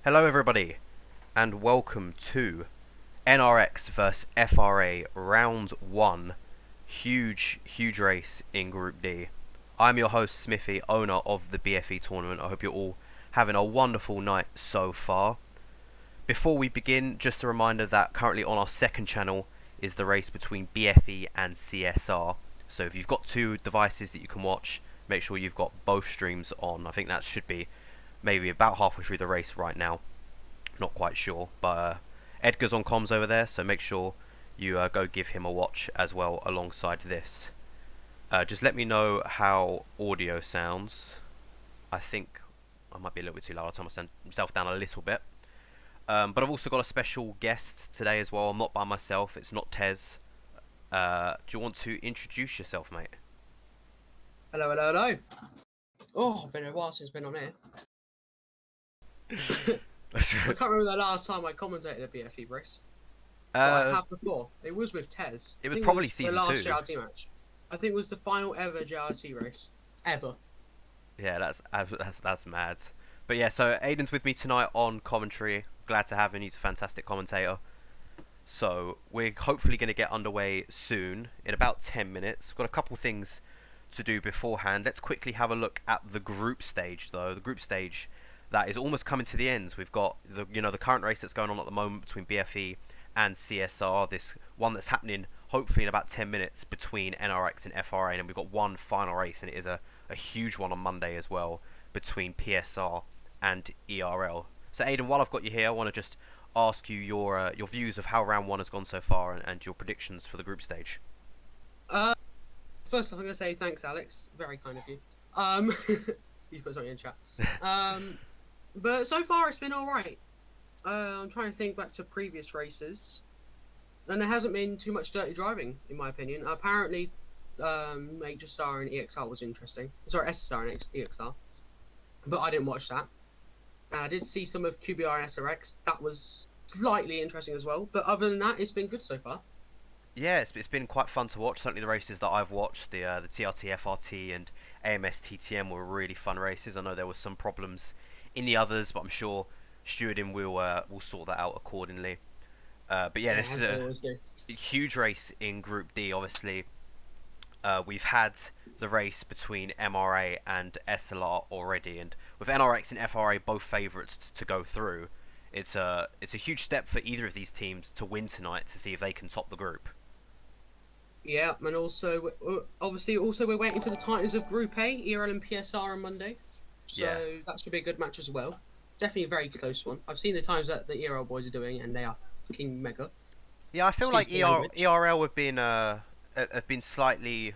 Hello everybody, and welcome to NRX vs FRA Round 1. Huge race in Group D. I'm your host Smithy, owner of the BFE tournament. I hope you're all having a wonderful night so far. Before we begin, just a reminder that currently on our second channel is the race between BFE and CSR. So if you've got two devices that you can watch, make sure you've got both streams on. I think that should be maybe about halfway through the race right now. Not quite sure, but Edgar's on comms over there, so make sure you go give him a watch as well alongside this. Just let me know how audio sounds. I think I might be a little bit too loud. I'll turn myself down a little bit. But I've also got a special guest today as well. I'm not by myself. It's not Tez. Do you want to introduce yourself, mate? Hello. Oh, been a while since I've been on here. I can't remember the last time I commentated a BFE race. But I have before. It was with Tez. It was probably season 2. The last JRT match. I think it was the final ever JRT race. Ever. Yeah, that's mad. But yeah, so Aiden's with me tonight on commentary. Glad to have him. He's a fantastic commentator. So we're hopefully going to get underway soon, in about 10 minutes. We've got a couple things to do beforehand. Let's quickly have a look at the group stage, though. The group stage that is almost coming to the end. We've got the current race that's going on at the moment between BFE and CSR. This one that's happening hopefully in about 10 minutes between NRX and FRA, and then we've got one final race, and it is a huge one on Monday as well between PSR and ERL. So Aiden, while I've got you here, I want to just ask you your views of how round 1 has gone so far and your predictions for the group stage. First off, I'm going to say thanks, Alex. Very kind of you. You put something in chat. But so far it's been alright. I'm trying to think back to previous races, and there hasn't been too much dirty driving, in my opinion. Apparently, HSR and EXR was interesting. Sorry, SSR and EXR. But I didn't watch that. I did see some of QBR and SRX. That was slightly interesting as well. But other than that, it's been good so far. Yeah, it's been quite fun to watch. Certainly the races that I've watched, the TRT, FRT and AMS TTM were really fun races. I know there were some problems in the others, but I'm sure Stewarding will sort that out accordingly. But yeah, this is a huge race in Group D, obviously. We've had the race between MRA and SLR already, and with NRX and FRA both favourites to go through, it's a huge step for either of these teams to win tonight to see if they can top the group. Yeah, and also, obviously, we're waiting for the titles of Group A, ERL and PSR on Monday. So yeah, that should be a good match as well. Definitely a very close one. I've seen the times that the ERL boys are doing, and they are fucking mega. Yeah, I feel like ERL have been slightly,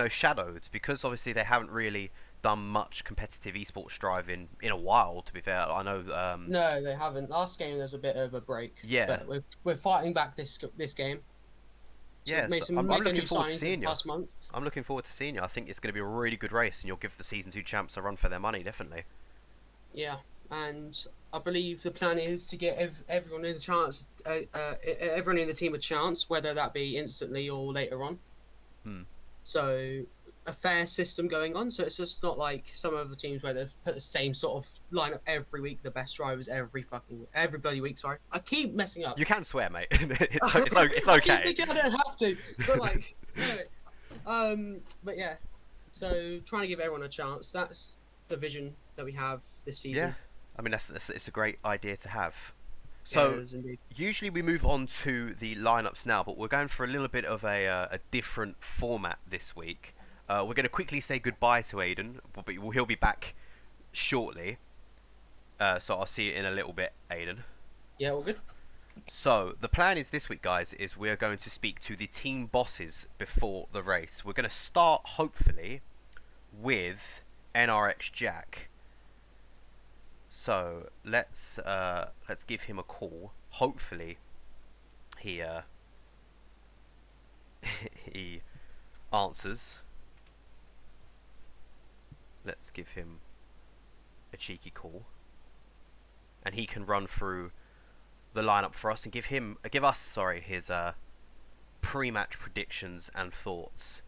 shadowed, because obviously they haven't really done much competitive esports driving in a while. To be fair, I know. No, they haven't. Last game there's a bit of a break. Yeah, but we're fighting back this game. So yeah, I'm looking forward to seeing you. I'm looking forward to seeing you. I think it's going to be a really good race, and you'll give the Season 2 champs a run for their money, definitely. Yeah, and I believe the plan is to get everyone in the chance, everyone in the team a chance, whether that be instantly or later on. So a fair system going on. So it's just not like some of the teams where they put the same sort of lineup every week, the best drivers every bloody week. Sorry, I keep messing up. You can swear, mate. it's okay. I keep thinking I don't have to, but like, anyway. But yeah. So trying to give everyone a chance. That's the vision that we have this season. Yeah, I mean it's a great idea to have. So usually we move on to the lineups now, but we're going for a little bit of a different format this week. We're going to quickly say goodbye to Aiden, but he'll be back shortly. So I'll see you in a little bit, Aiden. Yeah, all good. So the plan is this week, guys, is we're going to speak to the team bosses before the race. We're going to start hopefully with NRX Jack. So let's give him a call. Hopefully he he answers. Let's give him a cheeky call, and he can run through the lineup for us and give us his pre-match predictions and thoughts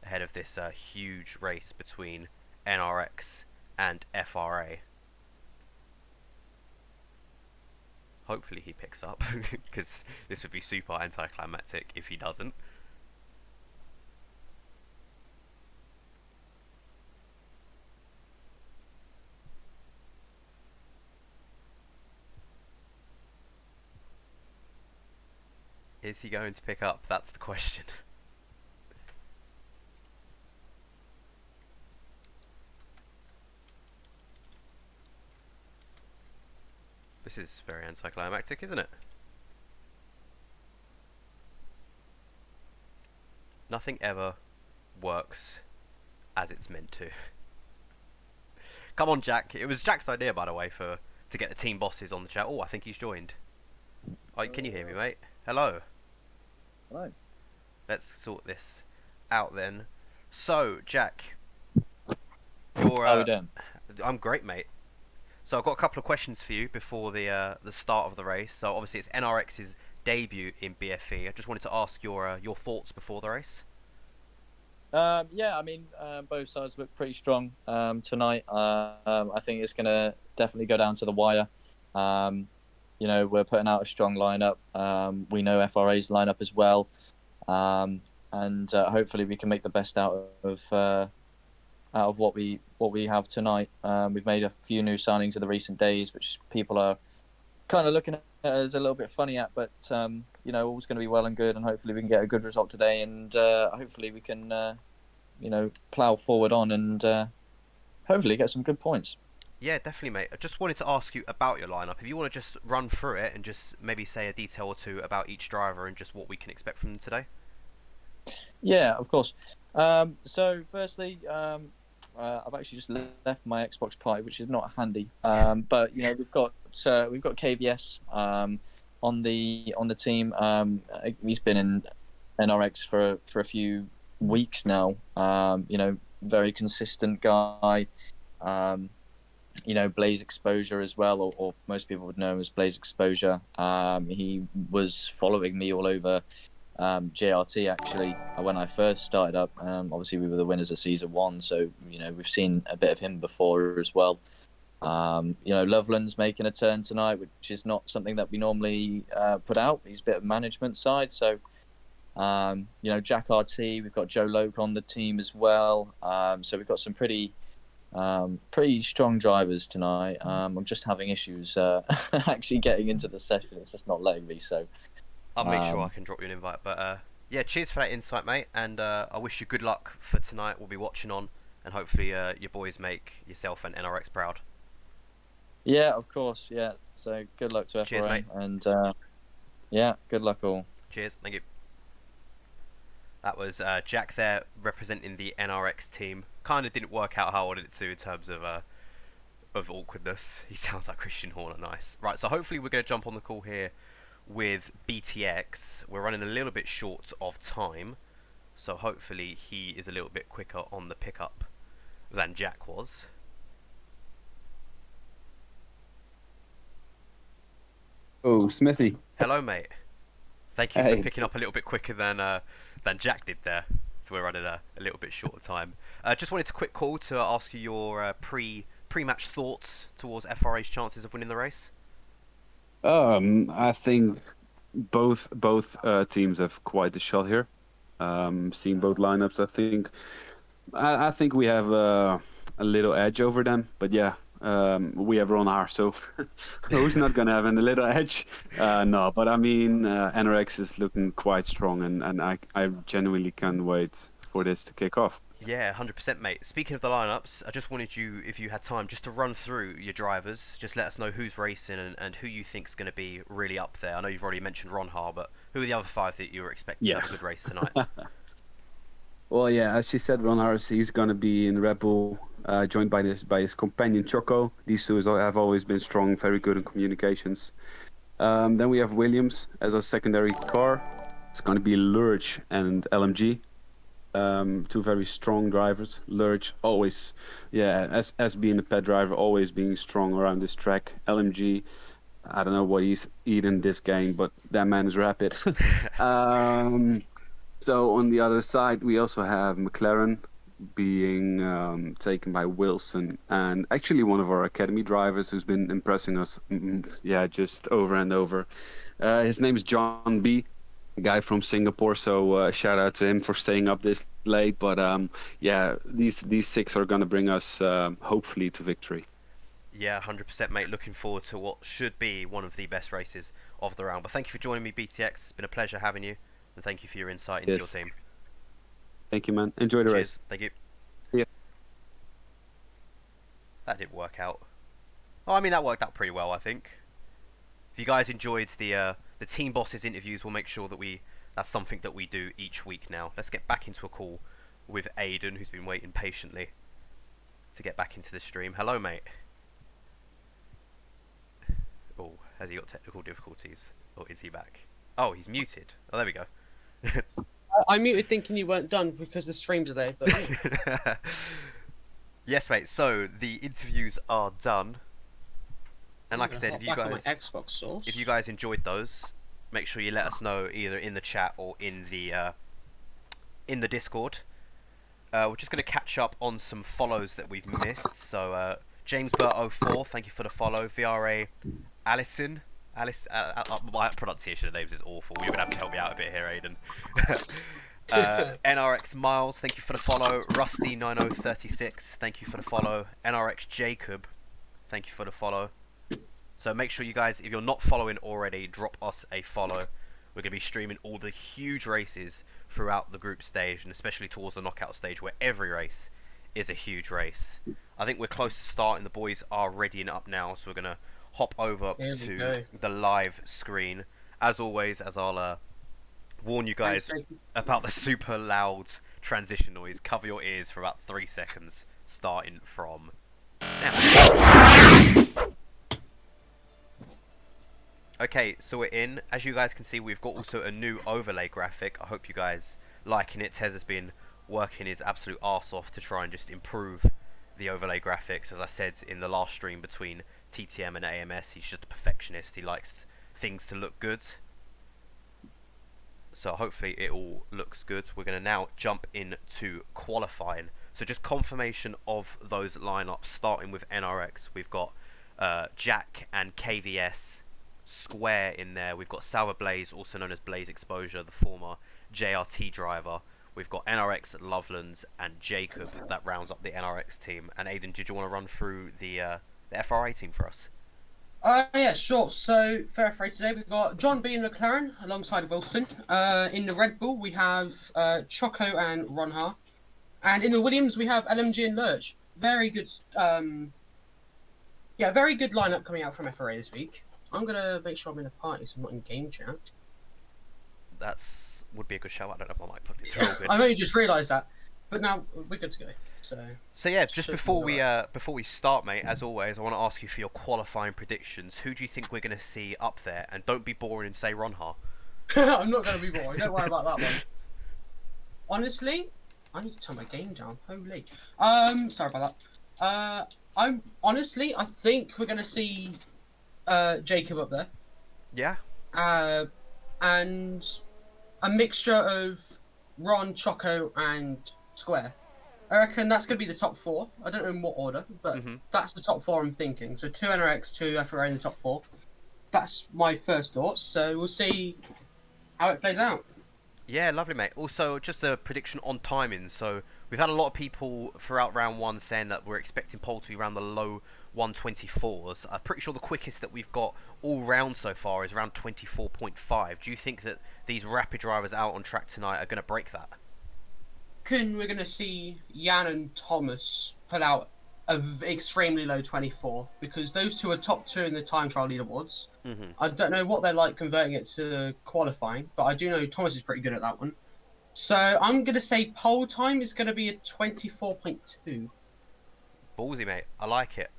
ahead of this huge race between NRX and FRA. Hopefully he picks up, because this would be super anticlimactic if he doesn't. Is he going to pick up? That's the question. This is very anticlimactic, isn't it? Nothing ever works as it's meant to. Come on, Jack. It was Jack's idea, by the way, to get the team bosses on the chat. Oh, I think he's joined. Oh, can you hear me, mate? Hello. Hello. Let's sort this out then. So, Jack, you're. How are we doing? I'm great, mate. So I've got a couple of questions for you before the start of the race. So obviously it's NRX's debut in BFE. I just wanted to ask your thoughts before the race. Yeah, I mean, both sides look pretty strong tonight. I think it's going to definitely go down to the wire. We're putting out a strong lineup. We know FRA's lineup as well, and hopefully we can make the best out of what we have tonight. We've made a few new signings in the recent days, which people are kind of looking at as a little bit funny at, but all's going to be well and good, and hopefully we can get a good result today, and hopefully we can plough forward on and hopefully get some good points. Yeah, definitely, mate. I just wanted to ask you about your lineup. If you want to just run through it and just maybe say a detail or two about each driver and just what we can expect from them today. Yeah, of course. So firstly, I've actually just left my Xbox party, which is not handy. But we've got KVS on the team. He's been in NRX for a few weeks now. Very consistent guy. Blaze Exposure as well, or most people would know him as Blaze Exposure. He was following me all over JRT actually when I first started up. Obviously we were the winners of season 1, so we've seen a bit of him before as well. Loveland's making a turn tonight, which is not something that we normally put out. He's a bit of management side, so Jack RT, we've got Joe Loke on the team as well. So we've got some pretty strong drivers tonight. I'm just having issues actually getting into the session. It's just not letting me, so I'll make sure I can drop you an invite. But yeah, cheers for that insight, mate. And I wish you good luck for tonight. We'll be watching on, and hopefully your boys make yourself and NRX proud. Yeah, of course. Yeah. So good luck to FRA. Cheers, mate. And yeah, good luck all. Cheers. Thank you. That was Jack there representing the NRX team. Kind of didn't work out how I wanted it to in terms of awkwardness. He sounds like Christian Horner. Nice. Right. So hopefully we're going to jump on the call here with BTX. We're running a little bit short of time, so hopefully he is a little bit quicker on the pickup than Jack was. Oh, Smithy. Hello, mate. Thank you for picking up a little bit quicker than Jack did there. So we're running a little bit short of time. Just wanted to quick call to ask you your pre-match thoughts towards FRA's chances of winning the race. I think both teams have quite a shot here. Seeing both lineups, I think we have a little edge over them. But yeah, we have Ron Haar, so who's not gonna have a little edge? No, but I mean, NRX is looking quite strong, and I genuinely can't wait for this to kick off. Yeah, 100%, mate. Speaking of the lineups, I just wanted you, if you had time, just to run through your drivers. Just let us know who's racing and who you think's going to be really up there. I know you've already mentioned Ron Haar, but who are the other 5 that you were expecting to have a good race tonight? Well, yeah, as you said, Ron Harris, he's going to be in Red Bull, joined by his companion Choco. These two have always been strong, very good in communications. Then we have Williams as our secondary car. It's going to be Lurch and LMG. 2 very strong drivers. Lurch always, as being a pet driver, always being strong around this track. LMG, I don't know what he's eating this game, but that man is rapid. So on the other side, we also have McLaren, being taken by Wilson, and actually one of our academy drivers who's been impressing us, yeah, just over and over. His name is John B, a guy from Singapore. So shout out to him for staying up this late. But yeah, these six are going to bring us hopefully to victory. Yeah, 100%, mate. Looking forward to what should be one of the best races of the round. But thank you for joining me, BTX. It's been a pleasure having you, and thank you for your insight into your team. Thank you, man. Enjoy the race. Thank you. Yeah. That didn't work out. Oh, I mean, that worked out pretty well, I think. If you guys enjoyed the team bosses interviews, we'll make sure that that's something that we do each week now. Let's get back into a call with Aiden, who's been waiting patiently to get back into the stream. Hello, mate. Oh, has he got technical difficulties? Or is he back? Oh, he's muted. Oh, there we go. I muted thinking you weren't done because the stream's are there. But yes, mate. So the interviews are done, and like I said, if you guys enjoyed those, make sure you let us know either in the chat or in the Discord. We're just going to catch up on some follows that we've missed. So James Burt 04, thank you for the follow. VRA Alison. My pronunciation of names is awful. You're going to have to help me out a bit here, Aiden. NRX Miles, thank you for the follow. Rusty9036, thank you for the follow. NRX Jacob, thank you for the follow. So make sure you guys, if you're not following already, drop us a follow. We're going to be streaming all the huge races throughout the group stage, and especially towards the knockout stage, where every race is a huge race. I think we're close to starting. The boys are readying up now, so we're going to hop over to the live screen. As always, as I'll warn you guys about the super loud transition noise, cover your ears for about 3 seconds, starting from now. Okay, so we're in. As you guys can see, we've got also a new overlay graphic. I hope you guys liking it. Tez has been working his absolute arse off to try and just improve the overlay graphics. As I said in the last stream between TTM and AMS, he's just a perfectionist. He likes things to look good. So hopefully it all looks good. We're going to now jump into qualifying. So just confirmation of those lineups, starting with NRX. We've got Jack and KVS Square in there. We've got Salva Blaze, also known as Blaze Exposure, the former JRT driver. We've got NRX Lovelands and Jacob. That rounds up the NRX team. And Aiden, did you want to run through the FRA team for us? Yeah, sure. So for FRA today, we've got John B in McLaren alongside Wilson. In the Red Bull, we have Choco and Ronha. And in the Williams, we have LMG and Lurch. Very good. Very good lineup coming out from FRA this week. I'm gonna make sure I'm in a party, so I'm not in game chat. Would be a good shout. I don't know if my mic plugged in. Good. I've only just realised that, but now we're good to go. So yeah, just before we start, mate, as always, I want to ask you for your qualifying predictions. Who do you think we're gonna see up there? And don't be boring and say Ronha. I'm not gonna be boring. Don't worry about that one. Honestly, I need to turn my game down. Holy. Sorry about that. I think we're gonna see Jacob up there. Yeah. And a mixture of Ron, Choco, and Square. I reckon that's going to be the top 4. I don't know in what order, but that's the top 4 I'm thinking. So 2 NRX, 2 FRA in the top 4. That's my first thoughts. So we'll see how it plays out. Yeah, lovely, mate. Also, just a prediction on timing. So we've had a lot of people throughout round 1 saying that we're expecting pole to be around the low 124s. I'm pretty sure the quickest that we've got all round so far is around 24.5. Do you think that these rapid drivers out on track tonight are going to break that? We're going to see Jan and Thomas put out an extremely low 24 because those two are top 2 in the time trial leaderboards. I don't know what they're like converting it to qualifying, but I do know Thomas is pretty good at that one. So I'm going to say pole time is going to be a 24.2. Ballsy, mate. I like it.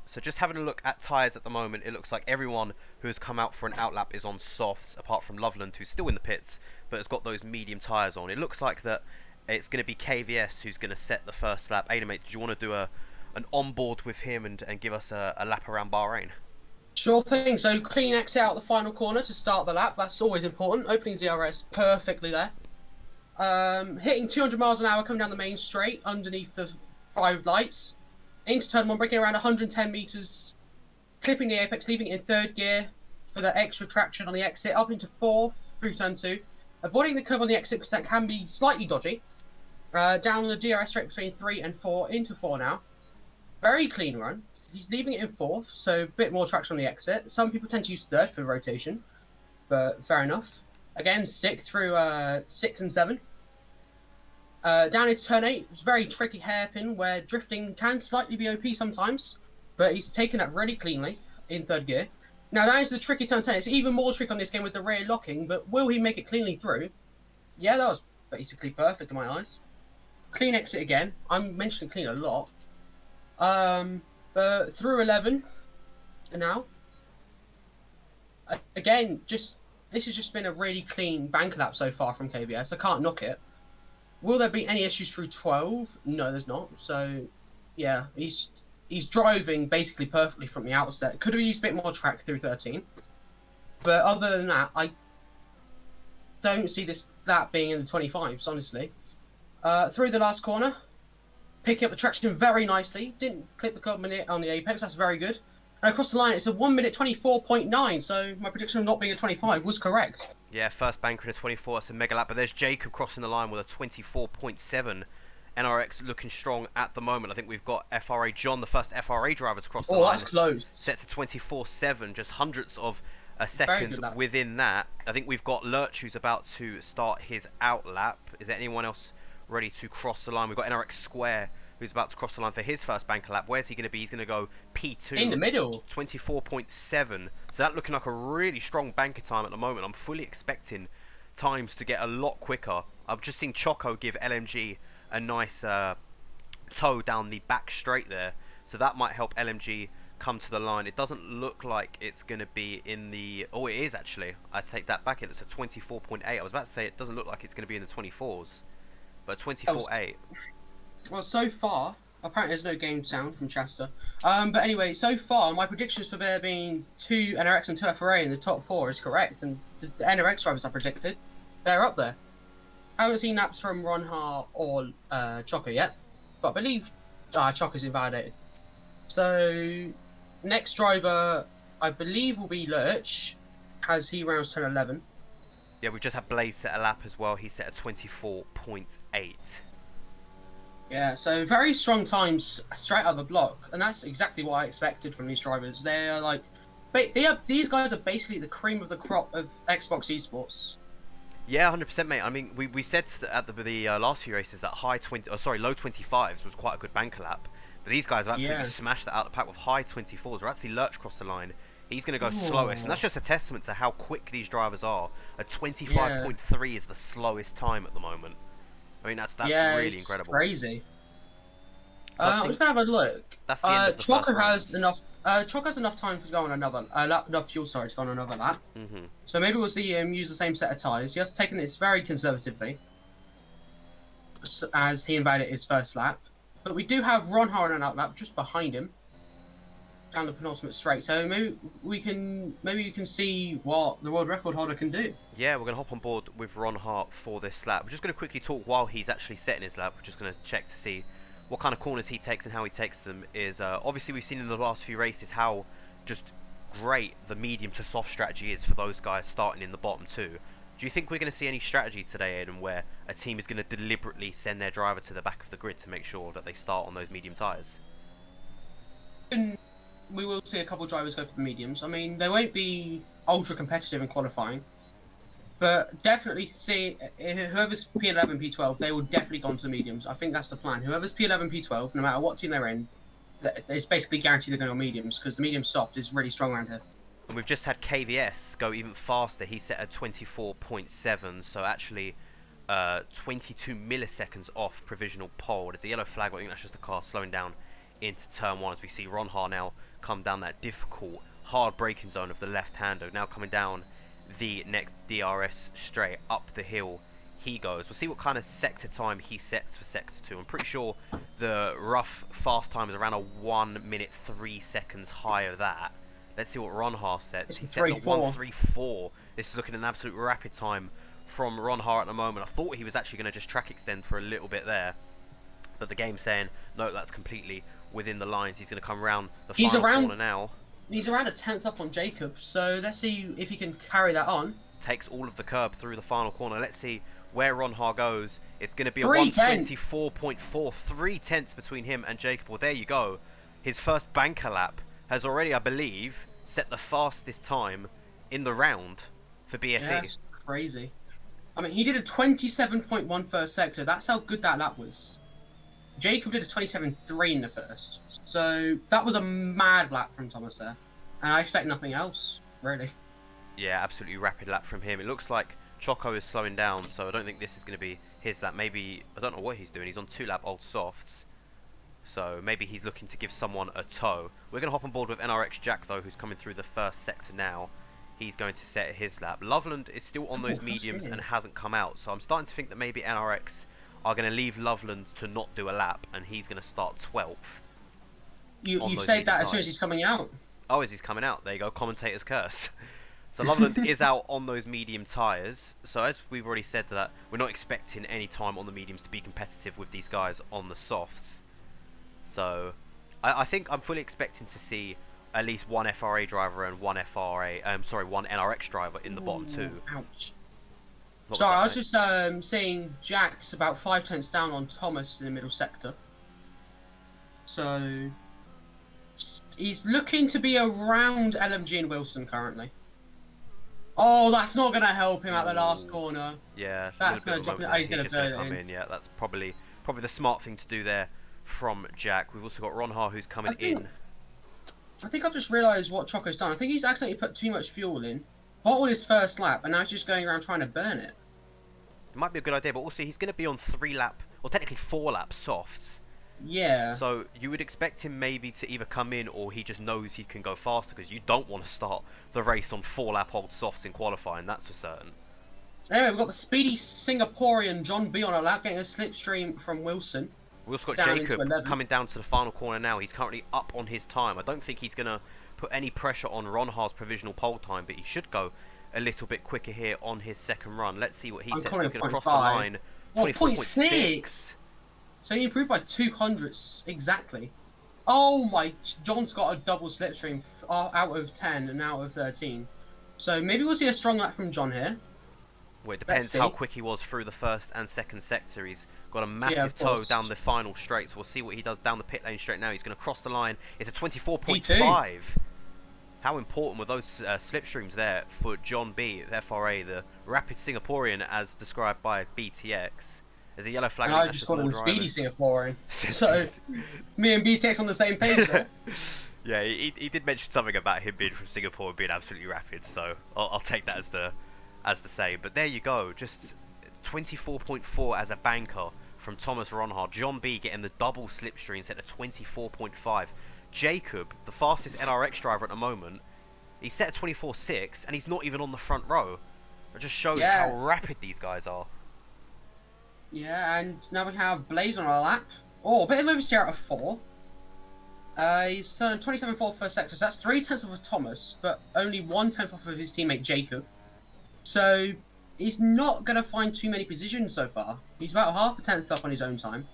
So just having a look at tyres at the moment, it looks like everyone who has come out for an outlap is on softs, apart from Loveland, who's still in the pits, but has got those medium tyres on. It looks like that it's going to be KVS who's going to set the first lap. Aiden, mate, did you want to do an onboard with him and give us a lap around Bahrain? Sure thing. So clean exit out the final corner to start the lap. That's always important. Opening DRS perfectly there. Hitting 200 miles an hour coming down the main straight underneath the 5 lights. Into turn 1, braking around 110 meters, clipping the apex, leaving it in 3rd gear for the extra traction on the exit, up into 4th through turn 2. Avoiding the curve on the exit because that can be slightly dodgy. Down the DRS straight between 3 and 4, into 4 now. Very clean run. He's leaving it in 4th, so a bit more traction on the exit. Some people tend to use 3rd for rotation, but fair enough. Again, 6th through 6 and 7. Down into turn 8, it's a very tricky hairpin where drifting can slightly be OP sometimes, but he's taken that really cleanly in 3rd gear. Now down into the tricky turn 10, it's even more tricky on this game with the rear locking, but will he make it cleanly through? Yeah, that was basically perfect in my eyes. Clean exit again. I'm mentioning clean a lot. But through 11 now. Again, this has just been a really clean bank lap so far from KVS. I can't knock it. Will there be any issues through 12? No, there's not. So, yeah, he's driving basically perfectly from the outset. Could have used a bit more track through 13. But other than that, I don't see that being in the 25s, honestly. Through the last corner, picking up the traction very nicely. Didn't clip the curb on the apex, that's very good. And across the line, it's a 1 minute 24.9, so my prediction of not being a 25 was correct. Yeah, first banker in a 24, that's a mega lap. But there's Jacob crossing the line with a 24.7. NRX looking strong at the moment. I think we've got FRA John, the first FRA driver to cross the line. Oh, that's close. Sets a 24.7, just hundredths of a second within that. I think we've got Lurch who's about to start his out lap. Is there anyone else ready to cross the line? We've got NRX Square who's about to cross the line for his first banker lap. Where's he going to be? He's going to go P2. In the middle. 24.7. So that looking like a really strong banker time at the moment. I'm fully expecting times to get a lot quicker. I've just seen Choco give LMG a nice toe down the back straight there. So that might help LMG come to the line. It doesn't look like it's going to be in the... Oh, it is actually. I take that back. It's a 24.8. I was about to say it doesn't look like it's going to be in the 24s. But 24.8. Well, so far, apparently there's no game sound from Chester. But anyway, so far, my predictions for there being 2 NRX and 2 FRA in the top 4 is correct. And the NRX drivers I predicted, they're up there. I haven't seen naps from Ronhar or Choco yet. But I believe Choco's invalidated. So, next driver, I believe, will be Lurch, as he rounds turn 11. Yeah, we've just had Blaze set a lap as well. He set a 24.8. Yeah, so very strong times straight out of the block, and that's exactly what I expected from these drivers. They're like, these guys are basically the cream of the crop of Xbox esports. Yeah, 100%, mate. I mean, we said at the last few races that low 25s was quite a good banker lap, but these guys have absolutely smashed that out of the pack with high 24s. We're actually Lurch crossed the line. He's going to go slowest, and that's just a testament to how quick these drivers are. A 25.3 is the slowest time at the moment. I mean, that's really incredible. Crazy. I'm just gonna have a look. That's the end of the Choco first has enough. Choco has enough time to go on another enough fuel, sorry, to go on another lap. So maybe we'll see him use the same set of tyres. He has taken this very conservatively, as he invaded his first lap. But we do have Ronhar on an out lap just behind him, down the penultimate straight. So maybe you can see what the world record holder can do. Yeah, we're going to hop on board with Ron Hart for this lap. We're just going to quickly talk while he's actually setting his lap. We're just going to check to see what kind of corners he takes and how he takes them. Obviously we've seen in the last few races how just great the medium to soft strategy is for those guys starting in the bottom two. Do you think we're going to see any strategies today, Aidan, where a team is going to deliberately send their driver to the back of the grid to make sure that they start on those medium tyres? We will see a couple of drivers go for the mediums. I mean, they won't be ultra competitive in qualifying, but definitely see whoever's P11, P12, they will definitely go on to the mediums. I think that's the plan. Whoever's P11, P12, no matter what team they're in, it's basically guaranteed they're going on mediums because the medium soft is really strong around here. And we've just had KVS go even faster. He set a 24.7, so actually 22 milliseconds off provisional pole. There's a yellow flag, but I think that's just the car slowing down into turn 1 as we see Ronhar now come down that difficult hard braking zone of the left-hander, now coming down the next DRS straight up the hill he goes. We'll see what kind of sector time he sets for sector 2. I'm pretty sure the rough fast time is around a 1 minute 3 seconds higher than that. Let's see what Ronhar sets. He sets a 1:34. This is looking at an absolute rapid time from Ron Har at the moment. I thought he was actually going to just track extend for a little bit there, but the game's saying no, that's completely within the lines. He's going to come around the final corner now. He's around a tenth up on Jacob, so let's see if he can carry that on. Takes all of the curb through the final corner. Let's see where Ron Har goes. It's going to be a 3/10. 124.4, 3/10 between him and Jacob. Well, there you go. His first banker lap has already, I believe, set the fastest time in the round for BFE. Yeah, that's crazy. I mean, he did a 27.1 first sector. That's how good that lap was. Jacob did a 27.3 in the first. So that was a mad lap from Thomas there. And I expect nothing else, really. Yeah, absolutely rapid lap from him. It looks like Choco is slowing down, so I don't think this is going to be his lap. Maybe, I don't know what he's doing. He's on 2-lap old softs. So maybe he's looking to give someone a tow. We're going to hop on board with NRX Jack, though, who's coming through the first sector now. He's going to set his lap. Loveland is still on those mediums and hasn't come out. So I'm starting to think that maybe NRX are going to leave Loveland to not do a lap, and he's going to start 12th. You said that as soon as he's coming out. Oh, as he's coming out. There you go, commentator's curse. So Loveland is out on those medium tyres. So as we've already said that, we're not expecting any time on the mediums to be competitive with these guys on the softs. So I think I'm fully expecting to see at least one FRA driver and one one NRX driver in the bottom two. Ouch. What was Sorry, that, I was mate? just saying Jack's about 5/10 down on Thomas in the middle sector. So he's looking to be around LMG and Wilson currently. Oh, that's not going to help him at the last corner. Yeah, That's going to drop it. He's going to burn come it in. in. Yeah, that's probably the smart thing to do there from Jack. We've also got Ron Har who's coming in. I think I've just realised what Choco's done. I think he's accidentally put too much fuel in, bottled his first lap, and now he's just going around trying to burn it. It might be a good idea, but also he's going to be on 3-lap, or technically 4-lap softs. Yeah. So you would expect him maybe to either come in or he just knows he can go faster, because you don't want to start the race on 4-lap old softs in qualifying, that's for certain. Anyway, we've got the speedy Singaporean John B on a lap, getting a slipstream from Wilson. We've also got Down Jacob into 11. coming down to the final corner now. He's currently up on his time. I don't think he's going to put any pressure on Ron Har's provisional pole time, but he should go a little bit quicker here on his second run. Let's see what he sets. He's going to cross the line. 24.6. So he improved by 200ths exactly. Oh my! John's got a double slipstream out of 10 and out of 13. So maybe we'll see a strong lap from John here. Well, it depends how quick he was through the first and second sector. He's got a massive toe down the final straight, so we'll see what he does down the pit lane straight now. He's going to cross the line. It's a 24.5. How important were those slipstreams there for John B, the FRA, the rapid Singaporean as described by BTX? There's a yellow flag. And I just called him speedy Singaporean. So me and BTX on the same page there. Yeah, he did mention something about him being from Singapore and being absolutely rapid, so I'll take that as the same. But there you go, just 24.4 as a banker from Thomas Ron Har. John B getting the double slipstream set to 24.5. Jacob, the fastest NRX driver at the moment, he's set at 24.6 and he's not even on the front row. It just shows how rapid these guys are. Yeah, and now we have Blaze on our lap. Oh, a bit of oversteer out of 4. He's turned 27.4 first sector, so that's 3/10 of Thomas, but only 1/10 off of his teammate Jacob. So he's not going to find too many positions so far. He's about half a tenth up on his own time.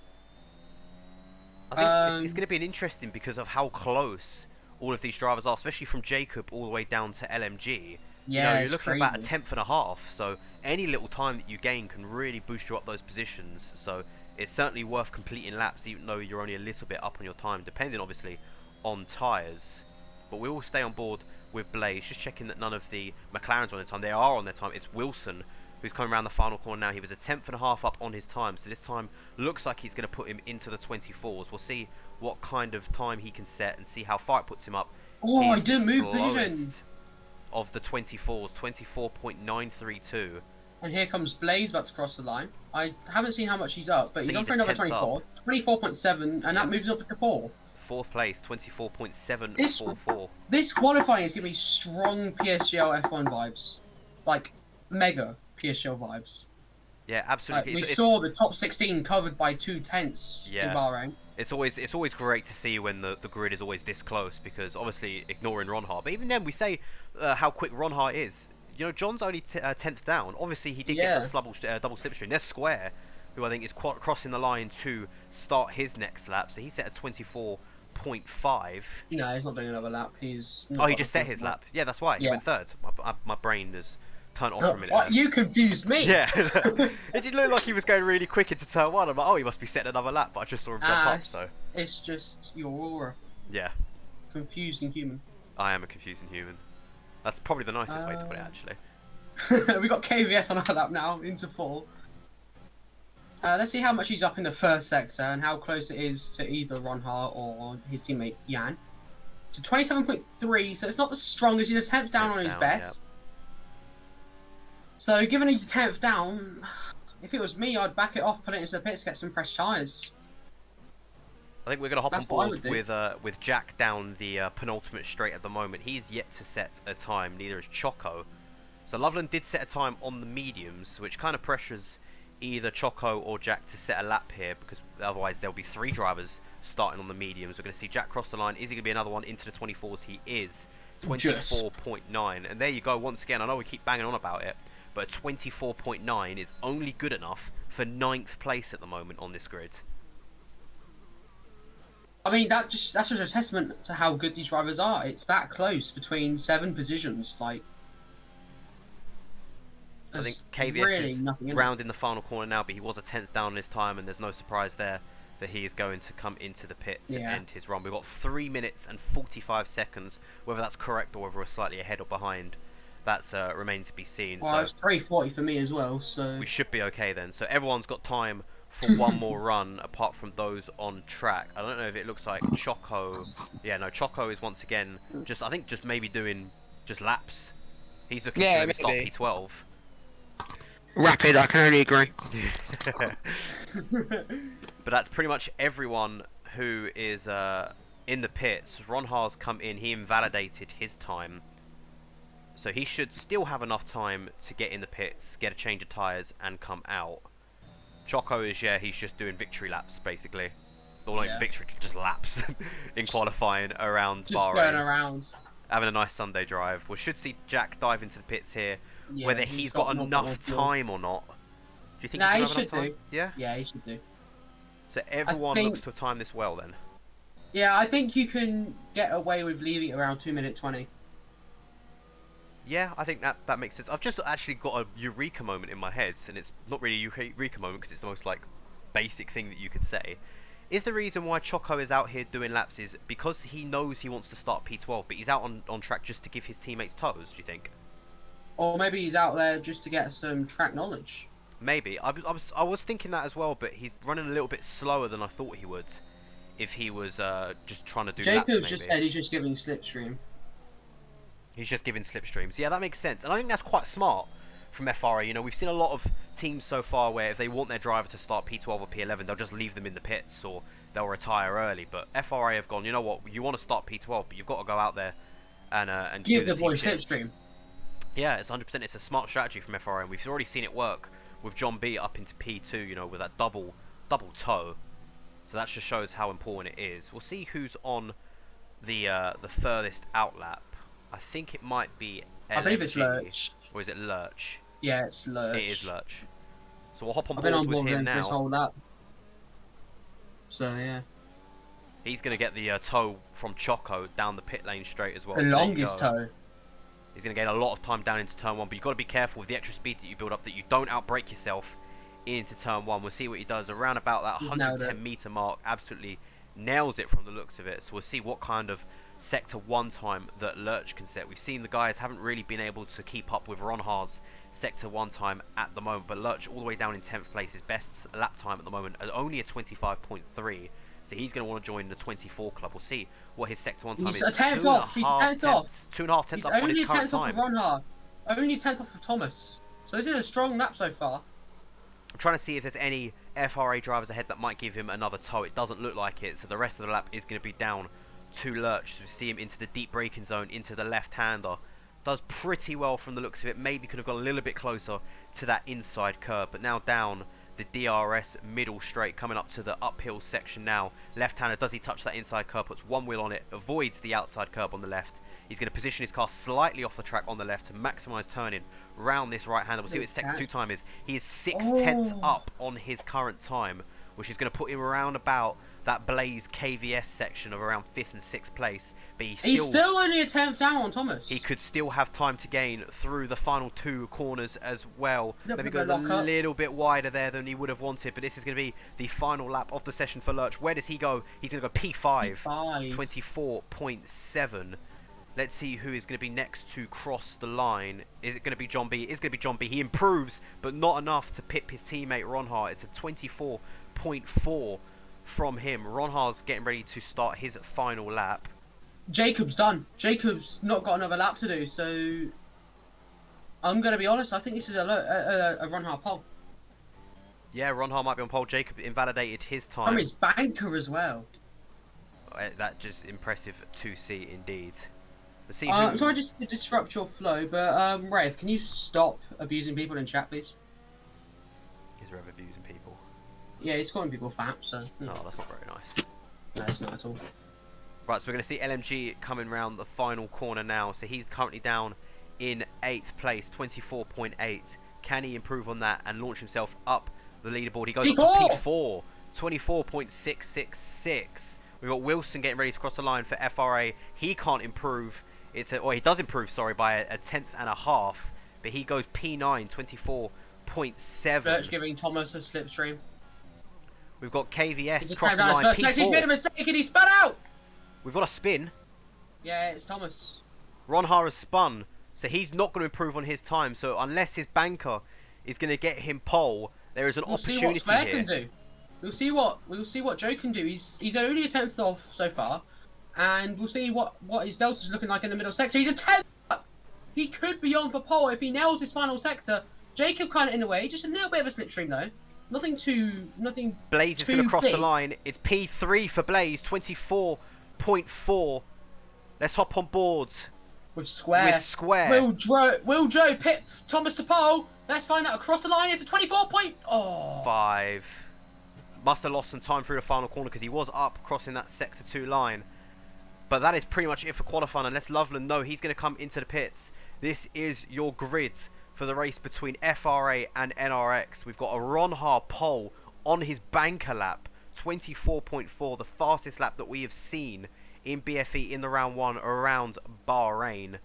I think it's going to be an interesting because of how close all of these drivers are, especially from Jacob all the way down to LMG. Yeah, you're looking at about a 1/10.5, so any little time that you gain can really boost you up those positions. So it's certainly worth completing laps, even though you're only a little bit up on your time, depending obviously on tyres. But we will stay on board with Blaze, just checking that none of the McLarens are on their time. They are on their time. It's Wilson who's coming around the final corner now. He was a 1/10.5 up on his time, so this time looks like he's going to put him into the 24s. We'll see what kind of time he can set and see how far it puts him up. Oh, He's I didn't the move position. slowest of the 24s, 24.932. And here comes Blaze about to cross the line. I haven't seen how much he's up, but he's on he's for a another 10th 24. 24.7, and that moves up to 4. Fourth place, 24.744. This qualifying is going to be strong PSGL F1 vibes. Like, mega PSGL vibes. Yeah, absolutely. We saw the top 16 covered by 2/10 in Bahrain. It's always great to see when the grid is always this close, because obviously ignoring Ron Har, but even then we say how quick Ron Har is. You know, John's only 10th down. Obviously, he did get the double slipstream. There's Square, who I think is crossing the line to start his next lap. So he set a 24.5. No, he's not doing another lap. He's. Oh, he just set his lap. Yeah, that's why. He Yeah. went third. My brain is turned off for a minute. What? There. You confused me. Yeah, it did look like he was going really quick into turn one. I'm like, oh, he must be setting another lap, but I just saw him jump up. So It's just your aura. yeah, Confusing human. I am a confusing human. That's probably the nicest way to put it, actually. We got KVS on our lap now into 4. Let's see how much he's up in the first sector and how close it is to either Ronhar or his teammate Jan. So 27.3, so it's not the strongest. He's a 10th down on his best. So given he's a 10th down, if it was me, I'd back it off, put it into the pits, get some fresh tyres. I think we're going to hop That's on what I board would with Jack down the penultimate straight at the moment. He's yet to set a time, neither is Choco. So Loveland did set a time on the mediums, which kind of pressures either Choco or Jack to set a lap here, because otherwise there'll be 3 drivers starting on the mediums. We're going to see Jack cross the line. Is he going to be another one into the 24s? He is. 24.9. And there you go once again. I know we keep banging on about it, but 24.9 is only good enough for 9th place at the moment on this grid. I mean, that's just a testament to how good these drivers are. It's that close between 7 positions. Like, I think there's KVS really is nothing in it. round in the final corner now, but he was a 10th down this time, and there's no surprise there that he is going to come into the pits and end his run. We've got 3 minutes and 45 seconds. Whether that's correct or whether we're slightly ahead or behind, that's remains to be seen. Well, So it's 3:40 for me as well, so... we should be okay then. So everyone's got time for one more run, apart from those on track. I don't know if it looks like Choco... Yeah, no, Choco is once again I think just maybe doing just laps. He's looking to maybe start P12. Rapid, I can only agree. But that's pretty much everyone who is in the pits. Ron Haar's come in, he invalidated his time. So he should still have enough time to get in the pits, get a change of tyres and come out. Choco is, he's just doing victory laps basically. Or not victory, just laps in qualifying around just Bahrain. going around. Having a nice Sunday drive. We should see Jack dive into the pits here. Yeah, Whether he's got enough time or not. Do you think Nah, he's he going to have should enough time? Yeah? Yeah, he should do. So everyone think- looks to have timed this well then. Yeah, I think you can get away with leaving it around 2:20. Yeah, I think that makes sense. I've just actually got a eureka moment in my head, and it's not really a eureka moment because it's the most like basic thing that you could say. Is the reason why Choco is out here doing laps is because he knows he wants to start P12, but he's out on track just to give his teammates toes, do you think? Or maybe he's out there just to get some track knowledge. Maybe. I was thinking that as well, but he's running a little bit slower than I thought he would if he was just trying to do laps, Jacobs maybe. just said he's just giving slipstream. He's just giving slipstreams. Yeah, that makes sense. And I think that's quite smart from FRA. You know, we've seen a lot of teams so far where if they want their driver to start P12 or P11, they'll just leave them in the pits or they'll retire early. But FRA have gone, you know what, you want to start P12, but you've got to go out there and Give do the boy team shifts. slipstream. Yeah, it's 100%. It's a smart strategy from FRA, and we've already seen it work with John B up into P2, you know, with that double toe. So that just shows how important it is. We'll see who's on the furthest out lap. I think it might be LMG. I believe it's Lurch. Or is it Lurch? Yeah, it's Lurch. It is Lurch. So we'll hop on I've been board on board with with him him for this now. whole lap. So yeah. He's going to get the toe from Choco down the pit lane straight as well. The So there you longest go. toe. He's going to gain a lot of time down into turn 1, but you've got to be careful with the extra speed that you build up, that you don't outbrake yourself into turn 1. We'll see what he does around about that He's nailed 110 meter mark. Absolutely nails it from the looks of it. So we'll see what kind of sector 1 time that Lurch can set. We've seen the guys haven't really been able to keep up with Ron Haar's sector 1 time at the moment, but Lurch all the way down in 10th place. His best lap time at the moment is only a 25.3. So he's going to want to join the 24 club. We'll see what his sector 1 time He's is. a 10th off. He's 10th off. 2.5 tenths He's up on only his a current 10th off time. of Ron Haar. Only 10th off of Thomas. So this is a strong lap so far. I'm trying to see if there's any FRA drivers ahead that might give him another toe. It doesn't look like it, so the rest of the lap is going to be down to Lurch. So we see him into the deep braking zone, into the left-hander. Does pretty well from the looks of it. Maybe could have got a little bit closer to that inside curb, but now down the DRS middle straight, coming up to the uphill section now. Left-hander, does he touch that inside curb? Puts one wheel on it, avoids the outside curb on the left. He's going to position his car slightly off the track on the left to maximise turning round this right-hander. We'll see what his sector 2 time is. He is 6/10 up on his current time, which is going to put him around about that Blaze KVS section of around 5th and 6th place. But he's still only a 10th down on Thomas. He could still have time to gain through the final 2 corners as well. Maybe goes a little bit wider there than he would have wanted, but this is going to be the final lap of the session for Lurch. Where does he go? He's going to go P5. 24.7. Let's see who is going to be next to cross the line. Is it going to be John B? It's going to be John B. He improves, but not enough to pip his teammate Ronhar. It's a 24.4 from him. Ronhar's getting ready to start his final lap. Jacob's done. Jacob's not got another lap to do, so I'm going to be honest. I think this is a Ronhar pole. Yeah, Ronhar might be on pole. Jacob invalidated his time. From his banker as well. That just impressive to see indeed. Let's see I'm sorry just to disrupt your flow, but Rafe, can you stop abusing people in chat, please? Is Rev abusing people? Yeah, he's calling people fat, so... No, that's not very nice. No, it's not at all. Right, so we're going to see LMG coming round the final corner now. So he's currently down in 8th place, 24.8. Can he improve on that and launch himself up the leaderboard? He goes up to P4, 24.666. We've got Wilson getting ready to cross the line for FRA. He can't improve. He does improve, sorry, by a 10th and a half. But he goes P9, 24.7. Birch giving Thomas a slipstream. We've got KVS crossing the line, P4. He's made a mistake and he spun out! We've got a spin. Yeah, it's Thomas. Ronhar has spun, so he's not going to improve on his time. So unless his banker is going to get him pole, there is an opportunity see what Spare here. Can do. We'll see what Joe can do. He's only a 10th off so far, and we'll see what his delta's looking like in the middle sector. He's a 10th. He could be on for pole if he nails his final sector. Jacob kind of in the way, just a little bit of a slipstream though. Nothing. Blaze is going to cross the line. It's P3 for Blaze, 24.4. Let's hop on board. With Square. Will Joe pip Thomas to pole? Let's find out. Across the line, it's a 5. Must have lost some time through the final corner because he was up crossing that sector 2 line. But that is pretty much it for qualifying. Unless Loveland, no, he's going to come into the pits. This is your grid for the race between FRA and NRX. We've got a Ronhar pole on his banker lap, 24.4, the fastest lap that we have seen in BFE in the round 1 around Bahrain.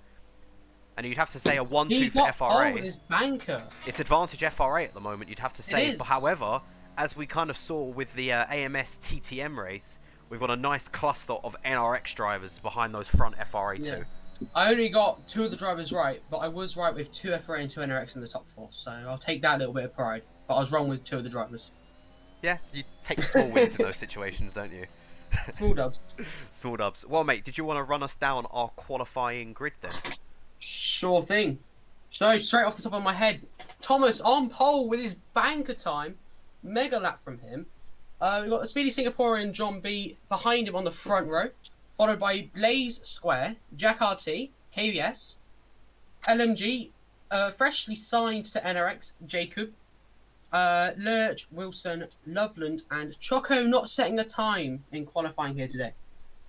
And you'd have to say a 1-2 for FRA. With his banker. It's advantage FRA at the moment, you'd have to say. But however, as we kind of saw with the AMS TTM race, we've got a nice cluster of NRX drivers behind those front FRA too. I only got 2 of the drivers right, but I was right with 2 FRA and 2 NRX in the top 4, so I'll take that little bit of pride. But I was wrong with 2 of the drivers. Yeah, you take small wins in those situations, don't you? Small dubs. Small dubs. Well, mate, did you want to run us down our qualifying grid then? Sure thing. So, straight off the top of my head, Thomas on pole with his banker time. Mega lap from him. We've got the speedy Singaporean John B behind him on the front row, followed by Blaze Square, Jack RT, KVS, LMG, freshly signed to NRX, Jacob, Lurch, Wilson, Loveland, and Choco not setting a time in qualifying here today.